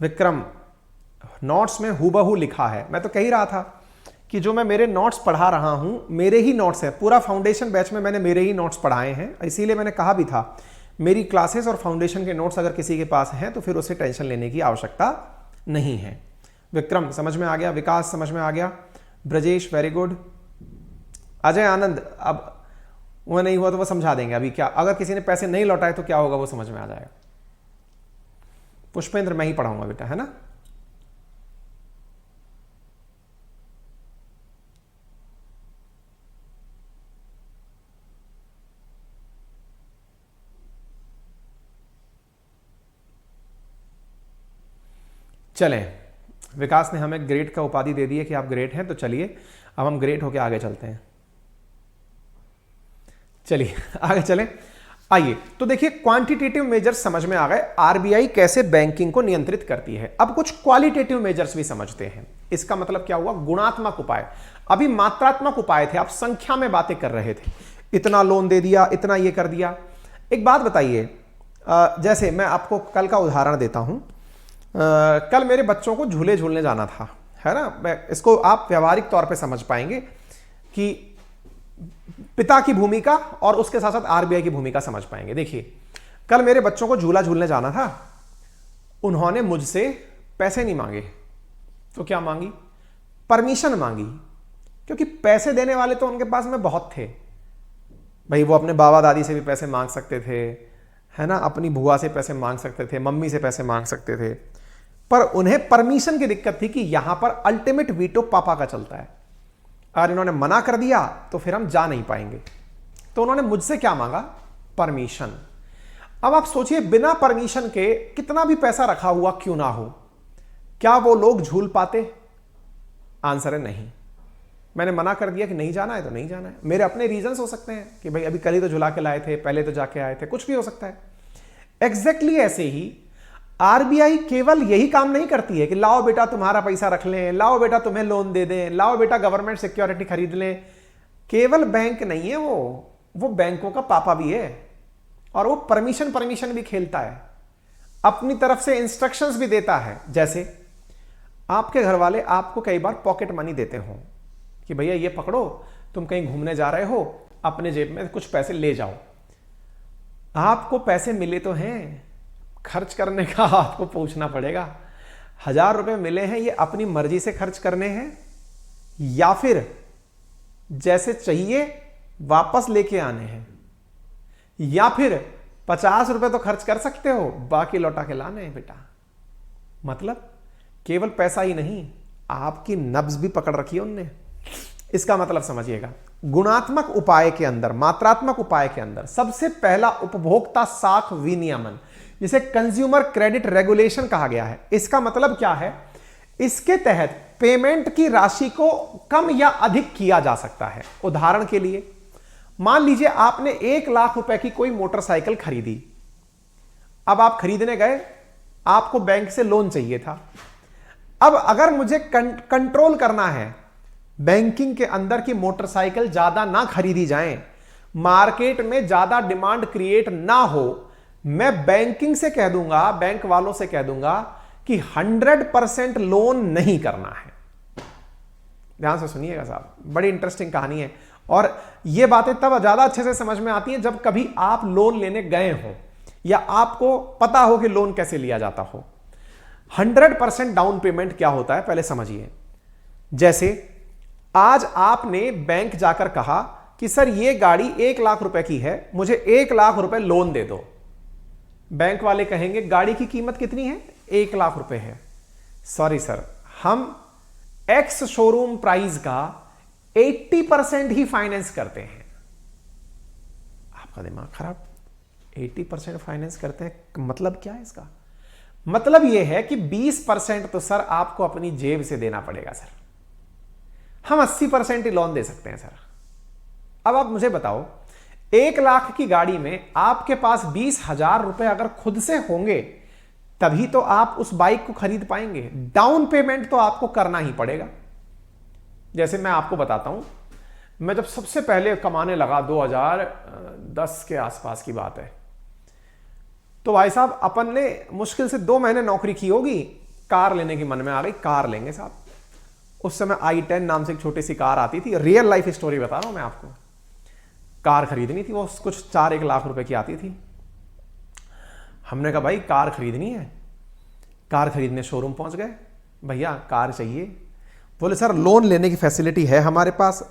विक्रम, नोट्स में हूबहू लिखा है। मैं तो कह ही रहा था कि जो मैं मेरे नोट्स पढ़ा रहा हूं मेरे ही नोट्स है। पूरा फाउंडेशन बैच में मैंने मेरे ही नोट्स पढ़ाए हैं, इसीलिए मैंने कहा भी था मेरी क्लासेस और फाउंडेशन के नोट्स अगर किसी के पास हैं तो फिर उसे टेंशन लेने की आवश्यकता नहीं है। विक्रम समझ में आ गया, विकास समझ में आ गया, ब्रजेश वेरी गुड, अजय आनंद अब वो नहीं हुआ तो वो समझा देंगे। अभी क्या अगर किसी ने पैसे नहीं लौटाए तो क्या होगा वो समझ में आ जाएगा। पुष्पेंद्र मैं ही पढ़ाऊंगा बेटा, है ना। चलें, विकास ने हमें ग्रेट का उपाधि दे दी है कि आप ग्रेट हैं, तो चलिए अब हम ग्रेट होके आगे चलते हैं। चलिए आगे चलें। आइए तो देखिए क्वांटिटेटिव मेजर्स समझ में आ गए, आरबीआई कैसे बैंकिंग को नियंत्रित करती है। अब कुछ क्वालिटेटिव मेजर्स भी समझते हैं। इसका मतलब क्या हुआ, गुणात्मक उपाय। अभी मात्रात्मक उपाय थे, आप संख्या में बातें कर रहे थे, इतना लोन दे दिया, इतना ये कर दिया। एक बात बताइए, जैसे मैं आपको कल का उदाहरण देता हूं, कल मेरे बच्चों को झूले झूलने जाना था, है ना। मैं इसको आप व्यवहारिक तौर पे समझ पाएंगे कि पिता की भूमिका और उसके साथ साथ आरबीआई की भूमिका समझ पाएंगे। देखिए, कल मेरे बच्चों को झूला झूलने जाना था, उन्होंने मुझसे पैसे नहीं मांगे, तो क्या मांगी, परमिशन मांगी, क्योंकि पैसे देने वाले तो उनके पास में बहुत थे भाई। वो अपने बाबा दादी से भी पैसे मांग सकते थे, है ना, अपनी बुआ से पैसे मांग सकते थे, मम्मी से पैसे मांग सकते थे, पर उन्हें परमिशन की दिक्कत थी कि यहां पर अल्टीमेट वीटो पापा का चलता है। अगर इन्होंने मना कर दिया तो फिर हम जा नहीं पाएंगे। तो उन्होंने मुझसे क्या मांगा, परमिशन। अब आप सोचिए, बिना परमिशन के कितना भी पैसा रखा हुआ क्यों ना हो, क्या वो लोग झूल पाते? आंसर है नहीं। मैंने मना कर दिया कि नहीं जाना है तो नहीं जाना है। मेरे अपने रीजंस हो सकते हैं कि भाई अभी कल ही तो झुला के लाए थे, पहले तो जाके आए थे, कुछ भी हो सकता है। एग्जैक्टली ऐसे ही आरबीआई केवल यही काम नहीं करती है कि लाओ बेटा तुम्हारा पैसा रख लें, लाओ बेटा तुम्हें लोन दे दें, लाओ बेटा गवर्नमेंट सिक्योरिटी खरीद लें। केवल बैंक नहीं है वो बैंकों का पापा भी है, और वो परमिशन भी खेलता है, अपनी तरफ से इंस्ट्रक्शंस भी देता है। जैसे आपके घर वाले आपको कई बार पॉकेट मनी देते हो कि भैया ये पकड़ो, तुम कहीं घूमने जा रहे हो, अपने जेब में कुछ पैसे ले जाओ। आपको पैसे मिले तो हैं, खर्च करने का आपको पूछना पड़ेगा। 1000 रुपए मिले हैं, ये अपनी मर्जी से खर्च करने हैं या फिर जैसे चाहिए वापस लेके आने हैं, या फिर 50 रुपए तो खर्च कर सकते हो, बाकी लौटा के लाने हैं बेटा। मतलब केवल पैसा ही नहीं, आपकी नब्ज भी पकड़ रखी है उनने। इसका मतलब समझिएगा, गुणात्मक उपाय के अंदर, मात्रात्मक उपाय के अंदर सबसे पहला उपभोक्ता साख विनियमन, जिसे कंज्यूमर क्रेडिट रेगुलेशन कहा गया है। इसका मतलब क्या है, इसके तहत पेमेंट की राशि को कम या अधिक किया जा सकता है। उदाहरण के लिए मान लीजिए आपने 1 लाख रुपए की कोई मोटरसाइकिल खरीदी। अब आप खरीदने गए, आपको बैंक से लोन चाहिए था। अब अगर मुझे कंट्रोल करना है बैंकिंग के अंदर की मोटरसाइकिल ज्यादा ना खरीदी जाएं, मार्केट में ज्यादा डिमांड क्रिएट ना हो, मैं बैंकिंग से कह दूंगा, बैंक वालों से कह दूंगा कि 100% लोन नहीं करना है। ध्यान से सुनिएगा साहब, बड़ी इंटरेस्टिंग कहानी है, और यह बातें तब ज्यादा अच्छे से समझ में आती हैं जब कभी आप लोन लेने गए हो या आपको पता हो कि लोन कैसे लिया जाता हो। 100% डाउन पेमेंट क्या होता है पहले समझिए। जैसे आज आपने बैंक जाकर कहा कि सर ये गाड़ी 1 लाख रुपए की है, मुझे 1 लाख रुपए लोन दे दो। बैंक वाले कहेंगे गाड़ी की कीमत कितनी है, 1 लाख रुपए है। सॉरी सर, हम एक्स शोरूम प्राइस का 80% ही फाइनेंस करते हैं। आपका दिमाग खराब, 80% फाइनेंस करते हैं, मतलब क्या है इसका? मतलब यह है कि 20% तो सर आपको अपनी जेब से देना पड़ेगा सर, हम 80% ही लोन दे सकते हैं सर। अब आप मुझे बताओ, 1 लाख की गाड़ी में आपके पास 20,000 रुपए अगर खुद से होंगे तभी तो आप उस बाइक को खरीद पाएंगे। डाउन पेमेंट तो आपको करना ही पड़ेगा। जैसे मैं आपको बताता हूं, मैं जब सबसे पहले कमाने लगा 2010 के आसपास की बात है, तो भाई साहब अपन ने मुश्किल से 2 महीने नौकरी की होगी, कार लेने की मन में आ गई, कार लेंगे साहब। उस समय i10 नाम से एक छोटी सी कार आती थी, रियल लाइफ स्टोरी बता रहा हूं मैं आपको। कार खरीदनी थी, वो कुछ 4-1 लाख रुपए की आती थी। हमने कहा भाई कार खरीदनी है, कार खरीदने शोरूम पहुंच गए, भैया कार चाहिए। बोले सर लोन लेने की फैसिलिटी है हमारे पास,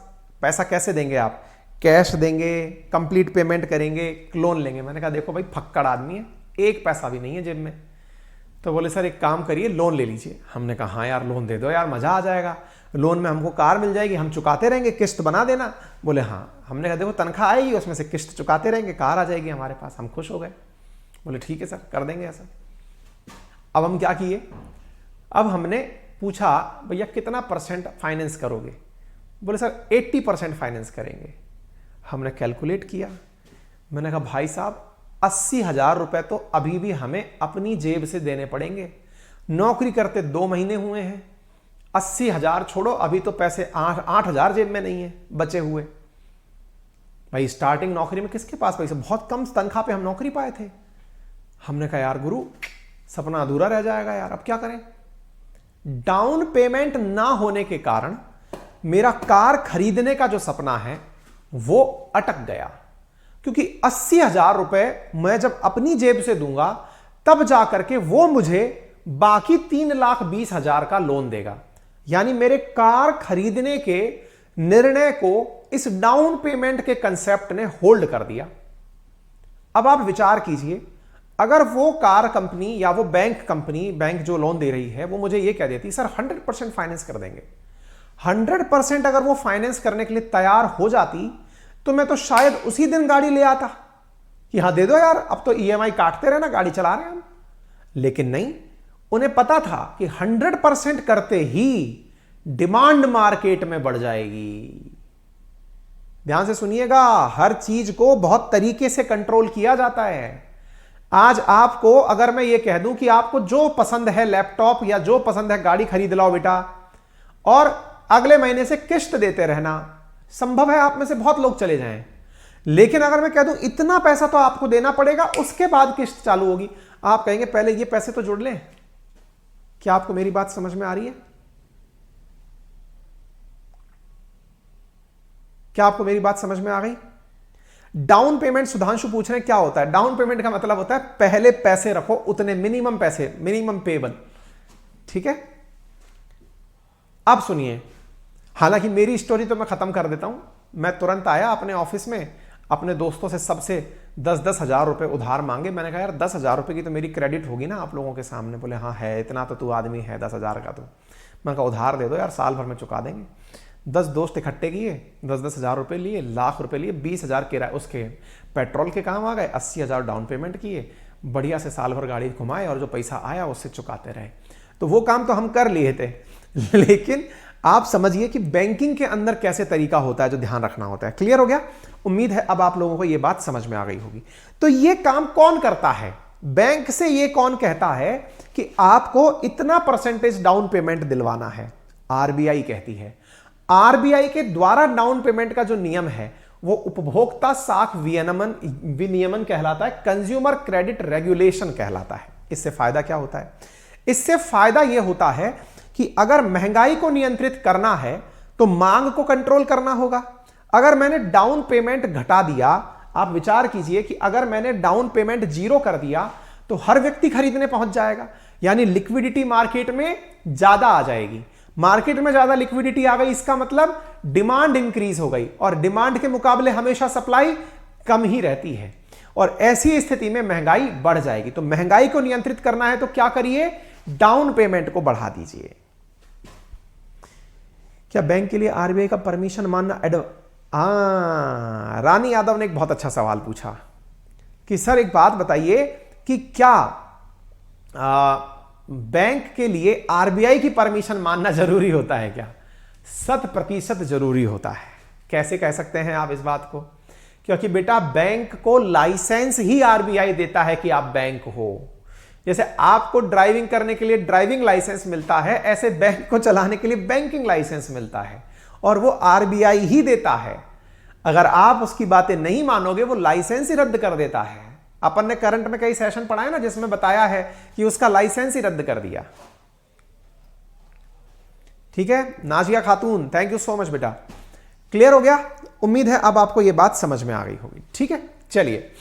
पैसा कैसे देंगे आप? कैश देंगे, कंप्लीट पेमेंट करेंगे, लोन लेंगे? मैंने कहा देखो भाई फक्कड़ आदमी है, 1 पैसा भी नहीं है जेब में। तो बोले सर एक काम करिए लोन ले लीजिए। हमने कहा हाँ यार लोन दे दो यार, मजा आ जाएगा, लोन में हमको कार मिल जाएगी, हम चुकाते रहेंगे, किस्त बना देना। बोले हाँ। हमने कहा देखो तनख्वाह आएगी, उसमें से किस्त चुकाते रहेंगे, कार आ जाएगी हमारे पास। हम खुश हो गए, बोले ठीक है सर कर देंगे ऐसा। अब हम क्या किए, अब हमने पूछा भैया कितना % फाइनेंस करोगे? बोले सर 80% फाइनेंस करेंगे। हमने कैलकुलेट किया, मैंने कहा भाई साहब 80,000 रुपए तो अभी भी हमें अपनी जेब से देने पड़ेंगे। नौकरी करते 2 महीने हुए हैं, 80,000 छोड़ो, अभी तो पैसे 8,000 जेब में नहीं है बचे हुए। भाई स्टार्टिंग नौकरी में किसके पास पैसे, बहुत कम तनख्वाह पे हम नौकरी पाए थे। हमने कहा यार गुरु सपना अधूरा रह जाएगा यार, अब क्या करें। डाउन पेमेंट ना होने के कारण मेरा कार खरीदने का जो सपना है वो अटक गया, क्योंकि 80,000 रुपए मैं जब अपनी जेब से दूंगा तब जाकर के वो मुझे बाकी 3,20,000 का लोन देगा। यानी मेरे कार खरीदने के निर्णय को इस डाउन पेमेंट के कंसेप्ट ने होल्ड कर दिया। अब आप विचार कीजिए, अगर वो कार कंपनी या वो बैंक कंपनी, बैंक जो लोन दे रही है, वो मुझे ये कह देती सर 100% फाइनेंस कर देंगे, 100% अगर वो फाइनेंस करने के लिए तैयार हो जाती तो मैं तो शायद उसी दिन गाड़ी ले आता कि हाँ दे दो यार, अब तो EMI काटते रहना, गाड़ी चला रहे हैं हम। लेकिन नहीं, उन्हें पता था कि 100% करते ही डिमांड मार्केट में बढ़ जाएगी। ध्यान से सुनिएगा, हर चीज को बहुत तरीके से कंट्रोल किया जाता है। आज आपको अगर मैं ये कह दूं कि आपको जो पसंद है लैपटॉप या जो पसंद है गाड़ी खरीद लाओ बेटा, और अगले महीने से किस्त देते रहना, संभव है आप में से बहुत लोग चले जाएं। लेकिन अगर मैं कह दूं इतना पैसा तो आपको देना पड़ेगा, उसके बाद किस्त चालू होगी, आप कहेंगे पहले ये पैसे तो जोड़ लें। क्या आपको मेरी बात समझ में आ रही है? क्या आपको मेरी बात समझ में आ गई? डाउन पेमेंट, सुधांशु पूछ रहे हैं क्या होता है। डाउन पेमेंट का मतलब होता है पहले पैसे रखो उतने, मिनिमम पैसे, मिनिमम पेबल। ठीक है, अब सुनिए, हालांकि मेरी स्टोरी तो मैं खत्म कर देता हूं। मैं तुरंत आया अपने ऑफिस में, अपने दोस्तों से सबसे 10-10 हजार रुपए उधार मांगे। मैंने कहा यार 10,000 रुपए की तो मेरी क्रेडिट होगी ना आप लोगों के सामने। बोले हाँ है, इतना तो तू आदमी है 10,000 का। तो मैंने कहा उधार दे दो यार, साल भर में चुका देंगे। 10 दोस्त इकट्ठे किए, 10-10 हजार रुपए लिए, लाख रुपए लिए, 20,000 किराए उसके पेट्रोल के काम आ गए, 80,000 डाउन पेमेंट किए, बढ़िया से साल भर गाड़ी घुमाए और जो पैसा आया उससे चुकाते रहे। तो वो काम तो हम कर लिए थे। लेकिन आप समझिए कि बैंकिंग के अंदर कैसे तरीका होता है जो ध्यान रखना होता है। क्लियर हो गया? उम्मीद है अब आप लोगों को यह बात समझ में आ गई होगी। तो यह काम कौन करता है? बैंक से यह कौन कहता है कि आपको इतना परसेंटेज डाउन पेमेंट दिलवाना है? आरबीआई कहती है। आरबीआई के द्वारा डाउन पेमेंट का जो नियम है वो उपभोक्ता साख विनियमन कहलाता है, कंज्यूमर क्रेडिट रेगुलेशन कहलाता है। इससे फायदा क्या होता है? इससे फायदा यह होता है कि अगर महंगाई को नियंत्रित करना है तो मांग को कंट्रोल करना होगा। अगर मैंने डाउन पेमेंट घटा दिया, आप विचार कीजिए कि अगर मैंने डाउन पेमेंट 0 कर दिया तो हर व्यक्ति खरीदने पहुंच जाएगा, यानी लिक्विडिटी मार्केट में ज्यादा आ जाएगी। मार्केट में ज्यादा लिक्विडिटी आ गई, इसका मतलब डिमांड इंक्रीज हो गई, और डिमांड के मुकाबले हमेशा सप्लाई कम ही रहती है, और ऐसी स्थिति में महंगाई बढ़ जाएगी। तो महंगाई को नियंत्रित करना है तो क्या करिए? डाउन पेमेंट को बढ़ा दीजिए। क्या बैंक के लिए आरबीआई का परमिशन मानना रानी यादव ने एक बहुत अच्छा सवाल पूछा कि सर एक बात बताइए कि क्या बैंक के लिए आरबीआई की परमिशन मानना जरूरी होता है क्या? 100% जरूरी होता है। कैसे कह सकते हैं आप इस बात को? क्योंकि बेटा बैंक को लाइसेंस ही आरबीआई देता है कि आप बैंक हो। जैसे आपको ड्राइविंग करने के लिए ड्राइविंग लाइसेंस मिलता है, ऐसे बैंक को चलाने के लिए बैंकिंग लाइसेंस मिलता है, और वो आरबीआई ही देता है। अगर आप उसकी बातें नहीं मानोगे वो लाइसेंस ही रद्द कर देता है। अपन ने करंट में कई सेशन पढ़ा है ना जिसमें बताया है कि उसका लाइसेंस ही रद्द कर दिया। ठीक है नाजिया खातून, थैंक यू सो मच बेटा। क्लियर हो गया? उम्मीद है अब आपको यह बात समझ में आ गई होगी। ठीक है, चलिए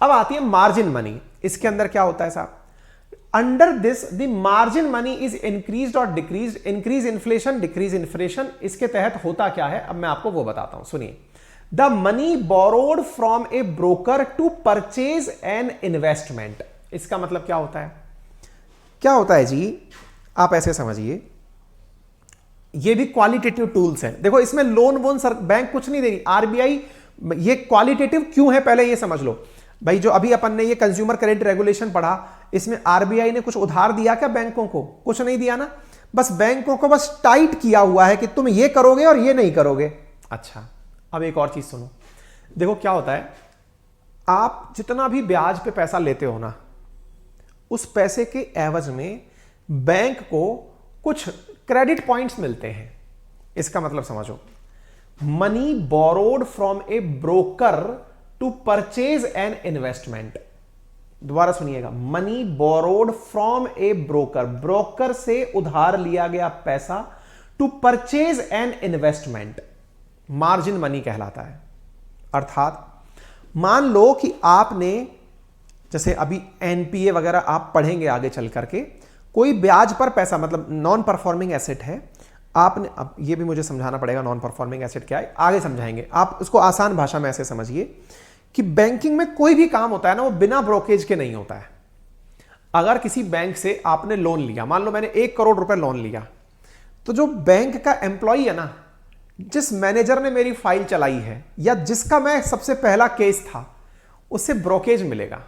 अब आती है मार्जिन मनी। इसके अंदर क्या होता है साहब? Under this the margin money is increased और decreased, increase inflation decrease inflation. इसके तहत होता क्या है अब मैं आपको वो बताता हूं, सुनिए। The money borrowed from a broker to purchase an investment. इसका मतलब क्या होता है? क्या होता है जी, आप ऐसे समझिए, ये भी क्वालिटेटिव टूल्स हैं। देखो इसमें लोन वोन सर बैंक कुछ नहीं दे रही, आरबीआई। ये क्वालिटेटिव क्यों है पहले ये समझ लो भाई। जो अभी अपन ने ये कंज्यूमर क्रेडिट रेगुलेशन पढ़ा, इसमें आरबीआई ने कुछ उधार दिया क्या बैंकों को? कुछ नहीं दिया ना, बस बैंकों को बस टाइट किया हुआ है कि तुम ये करोगे और ये नहीं करोगे। अच्छा अब एक और चीज सुनो, देखो क्या होता है, आप जितना भी ब्याज पे पैसा लेते हो ना, उस पैसे के एवज में बैंक को कुछ क्रेडिट पॉइंट्स मिलते हैं। इसका मतलब समझो, money borrowed from a broker to purchase an investment. दोबारा सुनिएगा, money borrowed from a broker, broker से उधार लिया गया पैसा, to purchase an investment, margin money कहलाता है। अर्थात मान लो कि आपने, जैसे अभी एनपीए वगैरह आप पढ़ेंगे आगे चल करके, कोई ब्याज पर पैसा, मतलब नॉन परफॉर्मिंग एसेट है आपने, अब ये भी मुझे समझाना पड़ेगा नॉन परफॉर्मिंग एसेट क्या है, आगे समझाएंगे। आप उसको आसान भाषा में ऐसे समझिए कि बैंकिंग में कोई भी काम होता है ना, वो बिना ब्रोकेज के नहीं होता है। अगर किसी बैंक से आपने लोन लिया, मान लो मैंने 1 करोड़ रुपए लोन लिया, तो जो बैंक का एम्प्लॉई है ना, जिस मैनेजर ने मेरी फाइल चलाई है या जिसका मैं सबसे पहला केस था, उससे ब्रोकेज मिलेगा।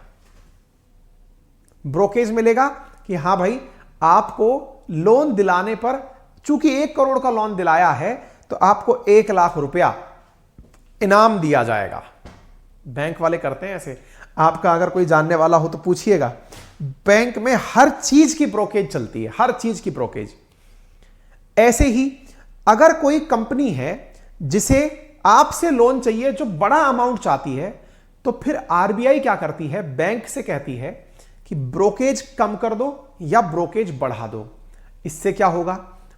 ब्रोकेज मिलेगा कि हां भाई, आपको लोन दिलाने पर, चूंकि 1 करोड़ का लोन दिलाया है, तो आपको 1 लाख रुपया इनाम दिया जाएगा। बैंक वाले करते हैं ऐसे। आपका अगर कोई जानने वाला हो तो पूछिएगा। बैंक में हर चीज की ब्रोकेज चलती है, हर चीज की ब्रोकेज। ऐसे ही अगर कोई कंपनी है जिसे आपसे लोन चाहिए, जो बड़ा अमाउंट चाहती है, तो फिर आरबीआई क्या करती है, बैंक से कहती है कि ब्रोकेज कम कर दो या ब्रोकेज बढ़ा दो। इससे क्या होगा,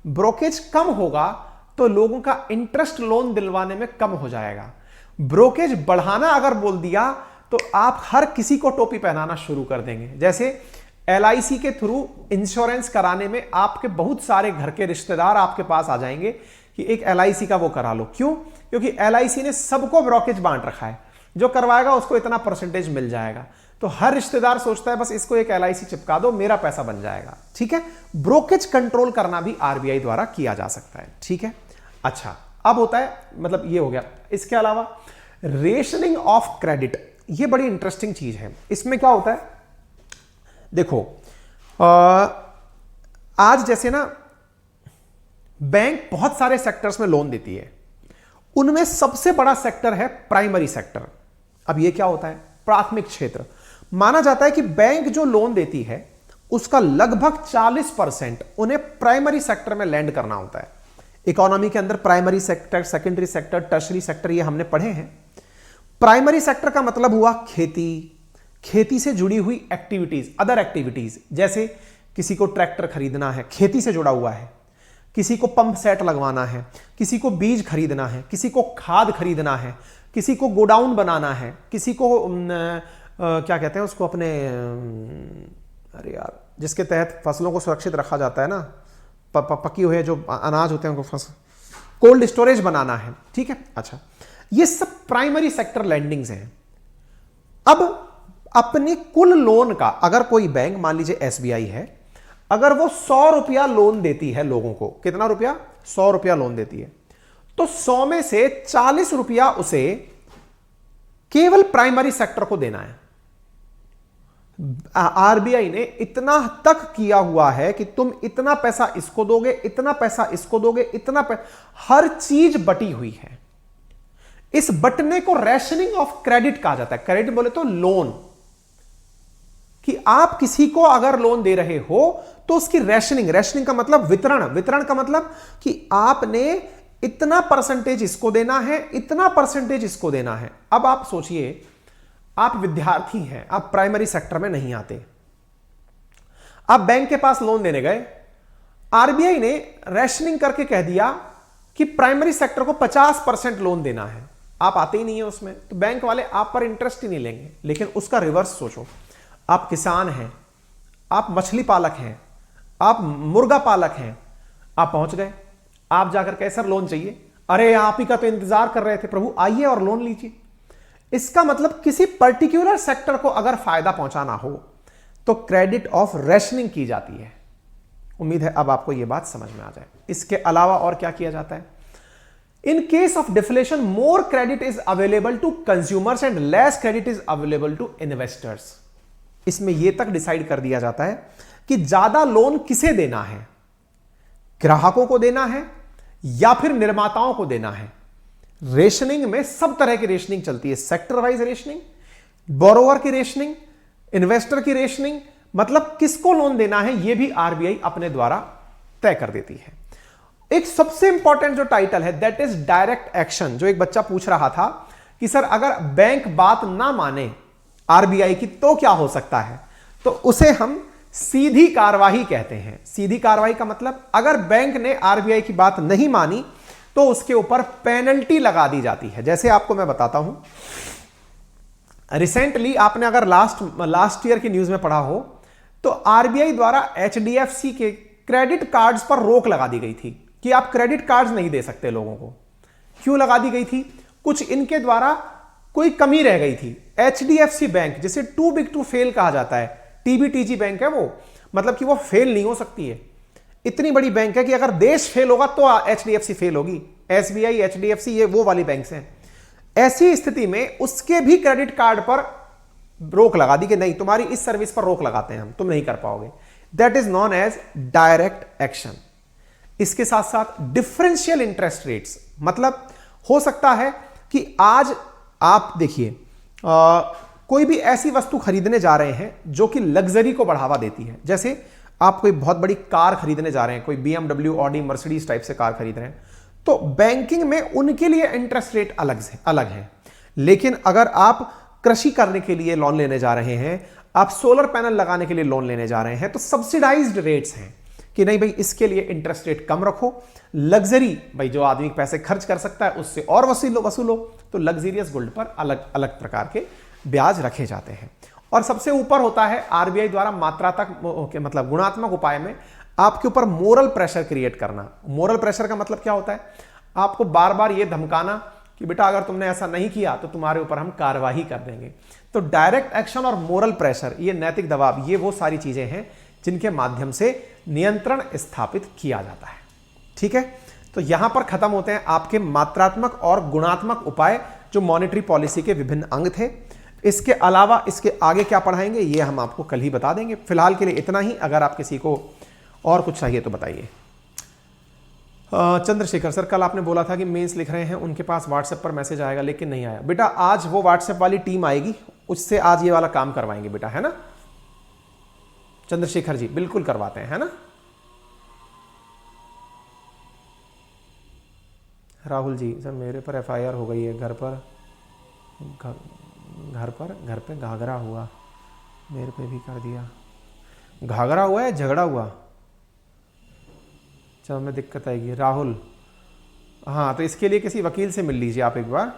ब्रोकेज कम होगा तो लोगों का इंटरेस्ट लोन दिलवाने में कम हो जाएगा। ब्रोकेज बढ़ाना अगर बोल दिया तो आप हर किसी को टोपी पहनाना शुरू कर देंगे। जैसे एलआईसी के थ्रू इंश्योरेंस कराने में आपके बहुत सारे घर के रिश्तेदार आपके पास आ जाएंगे कि एक एलआईसी का वो करा लो। क्यों? क्योंकि एलआईसी ने सबको ब्रोकेज बांट रखा है, जो करवाएगा उसको इतना परसेंटेज मिल जाएगा। तो हर रिश्तेदार सोचता है बस इसको एक एलआईसी चिपका दो, मेरा पैसा बन जाएगा। ठीक है, ब्रोकेज कंट्रोल करना भी आरबीआई द्वारा किया जा सकता है। ठीक है, अच्छा, अब होता है, मतलब ये हो गया। इसके अलावा रेशनिंग ऑफ क्रेडिट, ये बड़ी इंटरेस्टिंग चीज है। इसमें क्या होता है, देखो, आज जैसे ना बैंक बहुत सारे सेक्टर्स में लोन देती है, उनमें सबसे बड़ा सेक्टर है प्राइमरी सेक्टर। अब ये क्या होता है, प्राथमिक क्षेत्र। माना जाता है कि बैंक जो लोन देती है उसका लगभग 40% उन्हें प्राइमरी सेक्टर में लैंड करना होता है। इकोनॉमी के अंदर primary sector, secondary sector, tertiary sector, ये हमने पढ़े हैं। प्राइमरी सेक्टर का मतलब हुआ खेती, खेती से जुड़ी हुई एक्टिविटीज, अदर एक्टिविटीज, जैसे किसी को ट्रैक्टर खरीदना है, खेती से जुड़ा हुआ है, किसी को पंप सेट लगवाना है, किसी को बीज खरीदना है, किसी को खाद खरीदना है, किसी को गोडाउन बनाना है, किसी को क्या कहते हैं उसको, अपने अरे यार, जिसके तहत फसलों को सुरक्षित रखा जाता है ना, पकी हुए जो अनाज होते हैं उनको कोल्ड स्टोरेज बनाना है। ठीक है, अच्छा, ये सब प्राइमरी सेक्टर लैंडिंग्स हैं। अब अपने कुल लोन का, अगर कोई बैंक, मान लीजिए एसबीआई है, अगर वो 100 रुपया लोन देती है लोगों को, कितना रुपया, 100 रुपया लोन देती है, तो 100 में से 40 रुपया उसे केवल प्राइमरी सेक्टर को देना है। आरबीआई ने इतना तक किया हुआ है कि तुम इतना पैसा इसको दोगे, इतना पैसा इसको दोगे, इतना हर चीज बटी हुई है। इस बटने को रैशनिंग ऑफ क्रेडिट कहा जाता है। क्रेडिट बोले तो लोन, कि आप किसी को अगर लोन दे रहे हो तो उसकी रैशनिंग, रैशनिंग का मतलब वितरण, वितरण का मतलब कि आपने इतना परसेंटेज इसको देना है, इतना परसेंटेज इसको देना है। अब आप सोचिए, आप विद्यार्थी हैं, आप प्राइमरी सेक्टर में नहीं आते, आप बैंक के पास लोन देने गए, आरबीआई ने रैशनिंग करके कह दिया कि प्राइमरी सेक्टर को 50% लोन देना है, आप आते ही नहीं है उसमें, तो बैंक वाले आप पर इंटरेस्ट ही नहीं लेंगे। लेकिन उसका रिवर्स सोचो, आप किसान हैं, आप मछली पालक हैं, आप मुर्गा पालक हैं, आप पहुंच गए, आप जाकर कहे सर लोन चाहिए, अरे आप ही का तो इंतजार कर रहे थे प्रभु, आइए और लोन लीजिए। इसका मतलब किसी पर्टिकुलर सेक्टर को अगर फायदा पहुंचाना हो तो क्रेडिट ऑफ रैशनिंग की जाती है। उम्मीद है अब आपको यह बात समझ में आ जाए। इसके अलावा और क्या किया जाता है, in case of deflation more credit is available to consumers and less credit is available to investors. इसमें यह तक डिसाइड कर दिया जाता है कि ज्यादा लोन किसे देना है, ग्राहकों को देना है या फिर निर्माताओं को देना है। रेशनिंग में सब तरह की रेशनिंग चलती है, सेक्टर वाइज रेशनिंग, बोरोवर की रेशनिंग, इन्वेस्टर की रेशनिंग, मतलब किसको लोन देना है यह भी आरबीआई अपने द्वारा तय कर देती है। एक सबसे इंपॉर्टेंट जो टाइटल है दैट इज डायरेक्ट एक्शन। जो एक बच्चा पूछ रहा था कि सर अगर बैंक बात ना माने आरबीआई की तो क्या हो सकता है, तो उसे हम सीधी कार्रवाई कहते हैं। सीधी कार्रवाई का मतलब अगर बैंक ने आरबीआई की बात नहीं मानी तो उसके ऊपर पेनल्टी लगा दी जाती है। जैसे आपको मैं बताता हूं, रिसेंटली आपने अगर लास्ट ईयर की न्यूज में पढ़ा हो तो आरबीआई द्वारा एचडीएफसी के क्रेडिट कार्ड्स पर रोक लगा दी गई थी कि आप क्रेडिट कार्ड्स नहीं दे सकते लोगों को। क्यों लगा दी गई थी? कुछ इनके द्वारा कोई कमी रह गई थी। एचडीएफसी बैंक जिसे टू बिग टू फेल कहा जाता है, टीबीटीजी बैंक है वो, मतलब कि वो फेल नहीं हो सकती है। इतनी बड़ी बैंक है कि अगर देश फेल होगा तो एचडीएफसी फेल होगी। एसबीआई, एचडीएफसी ये वो वाली बैंक्स हैं। ऐसी स्थिति में उसके भी क्रेडिट कार्ड पर रोक लगा दी कि नहीं, तुम्हारी इस सर्विस पर रोक लगाते हैं हम, तुम नहीं कर पाओगे। That is known as direct action. इसके साथ साथ डिफरेंशियल इंटरेस्ट रेट्स, मतलब हो सकता है कि आज आप देखिए कोई भी ऐसी वस्तु खरीदने जा रहे हैं जो कि लग्जरी को बढ़ावा देती है। जैसे आप कोई बहुत बड़ी कार खरीदने जा रहे हैं, कोई बीएमडब्ल्यू, ऑडी, मर्सिडीज टाइप से कार खरीद रहे हैं, तो बैंकिंग में उनके लिए इंटरेस्ट रेट अलग है। लेकिन अगर आप कृषि करने के लिए लोन लेने जा रहे हैं, आप सोलर पैनल लगाने के लिए लोन लेने जा रहे हैं, तो सब्सिडाइज्ड रेट्स हैं कि नहीं भाई इसके लिए इंटरेस्ट रेट कम रखो। लग्जरी भाई जो आदमी पैसे खर्च कर सकता है उससे और वसूलो, तो लग्जरियस गोल्ड पर अलग अलग प्रकार के ब्याज रखे जाते हैं। और सबसे ऊपर होता है आरबीआई द्वारा मात्रात्मक मतलब गुणात्मक उपाय में आपके ऊपर मोरल प्रेशर क्रिएट करना। मोरल प्रेशर का मतलब क्या होता है? आपको बार बार यह धमकाना कि बेटा अगर तुमने ऐसा नहीं किया तो तुम्हारे ऊपर हम कार्रवाई कर देंगे। तो डायरेक्ट एक्शन और मोरल प्रेशर, ये नैतिक दबाव, ये वो सारी चीजें हैं जिनके माध्यम से नियंत्रण स्थापित किया जाता है। ठीक है, तो यहां पर खत्म होते हैं आपके मात्रात्मक और गुणात्मक उपाय जो मॉनेटरी पॉलिसी के विभिन्न अंग थे। इसके अलावा इसके आगे क्या पढ़ाएंगे ये हम आपको कल ही बता देंगे। फिलहाल के लिए इतना ही। अगर आप किसी को और कुछ चाहिए तो बताइए। चंद्रशेखर सर, कल आपने बोला था कि मेंस लिख रहे हैं उनके पास व्हाट्सएप पर मैसेज आएगा, लेकिन नहीं आया। बेटा आज वो व्हाट्सएप वाली टीम आएगी, उससे आज ये वाला काम करवाएंगे बेटा, है ना चंद्रशेखर जी? बिल्कुल करवाते हैं, है ना। राहुल जी, सर मेरे पर एफआईआर हो गई है, घर पे घाघरा हुआ, मेरे पे भी कर दिया। घाघरा हुआ है, झगड़ा हुआ? चलो में दिक्कत आएगी राहुल। हाँ, तो इसके लिए किसी वकील से मिल लीजिए आप एक बार,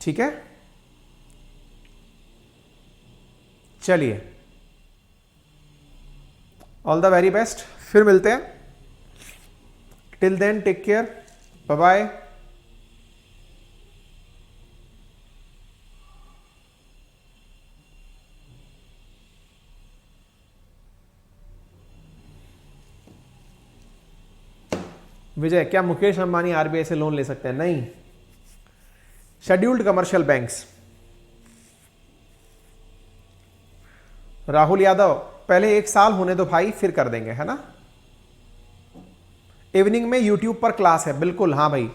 ठीक है। चलिए, ऑल द वेरी बेस्ट, फिर मिलते हैं। Till then take care, bye bye. Vijay, क्या मुकेश अंबानी आरबीआई से लोन ले सकते हैं? नहीं, scheduled commercial banks. Rahul Yadav, पहले 1 साल होने दो भाई, फिर कर देंगे, है ना। इवनिंग में यूट्यूब पर क्लास है, बिल्कुल, हाँ भाई,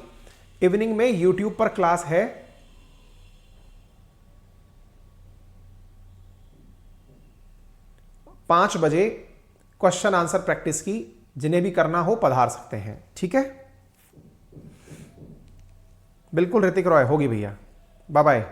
इवनिंग में यूट्यूब पर क्लास है। 5 बजे क्वेश्चन आंसर प्रैक्टिस की, जिन्हें भी करना हो पधार सकते हैं, ठीक है। बिल्कुल ऋतिक रॉय, होगी भैया, बाय बाय।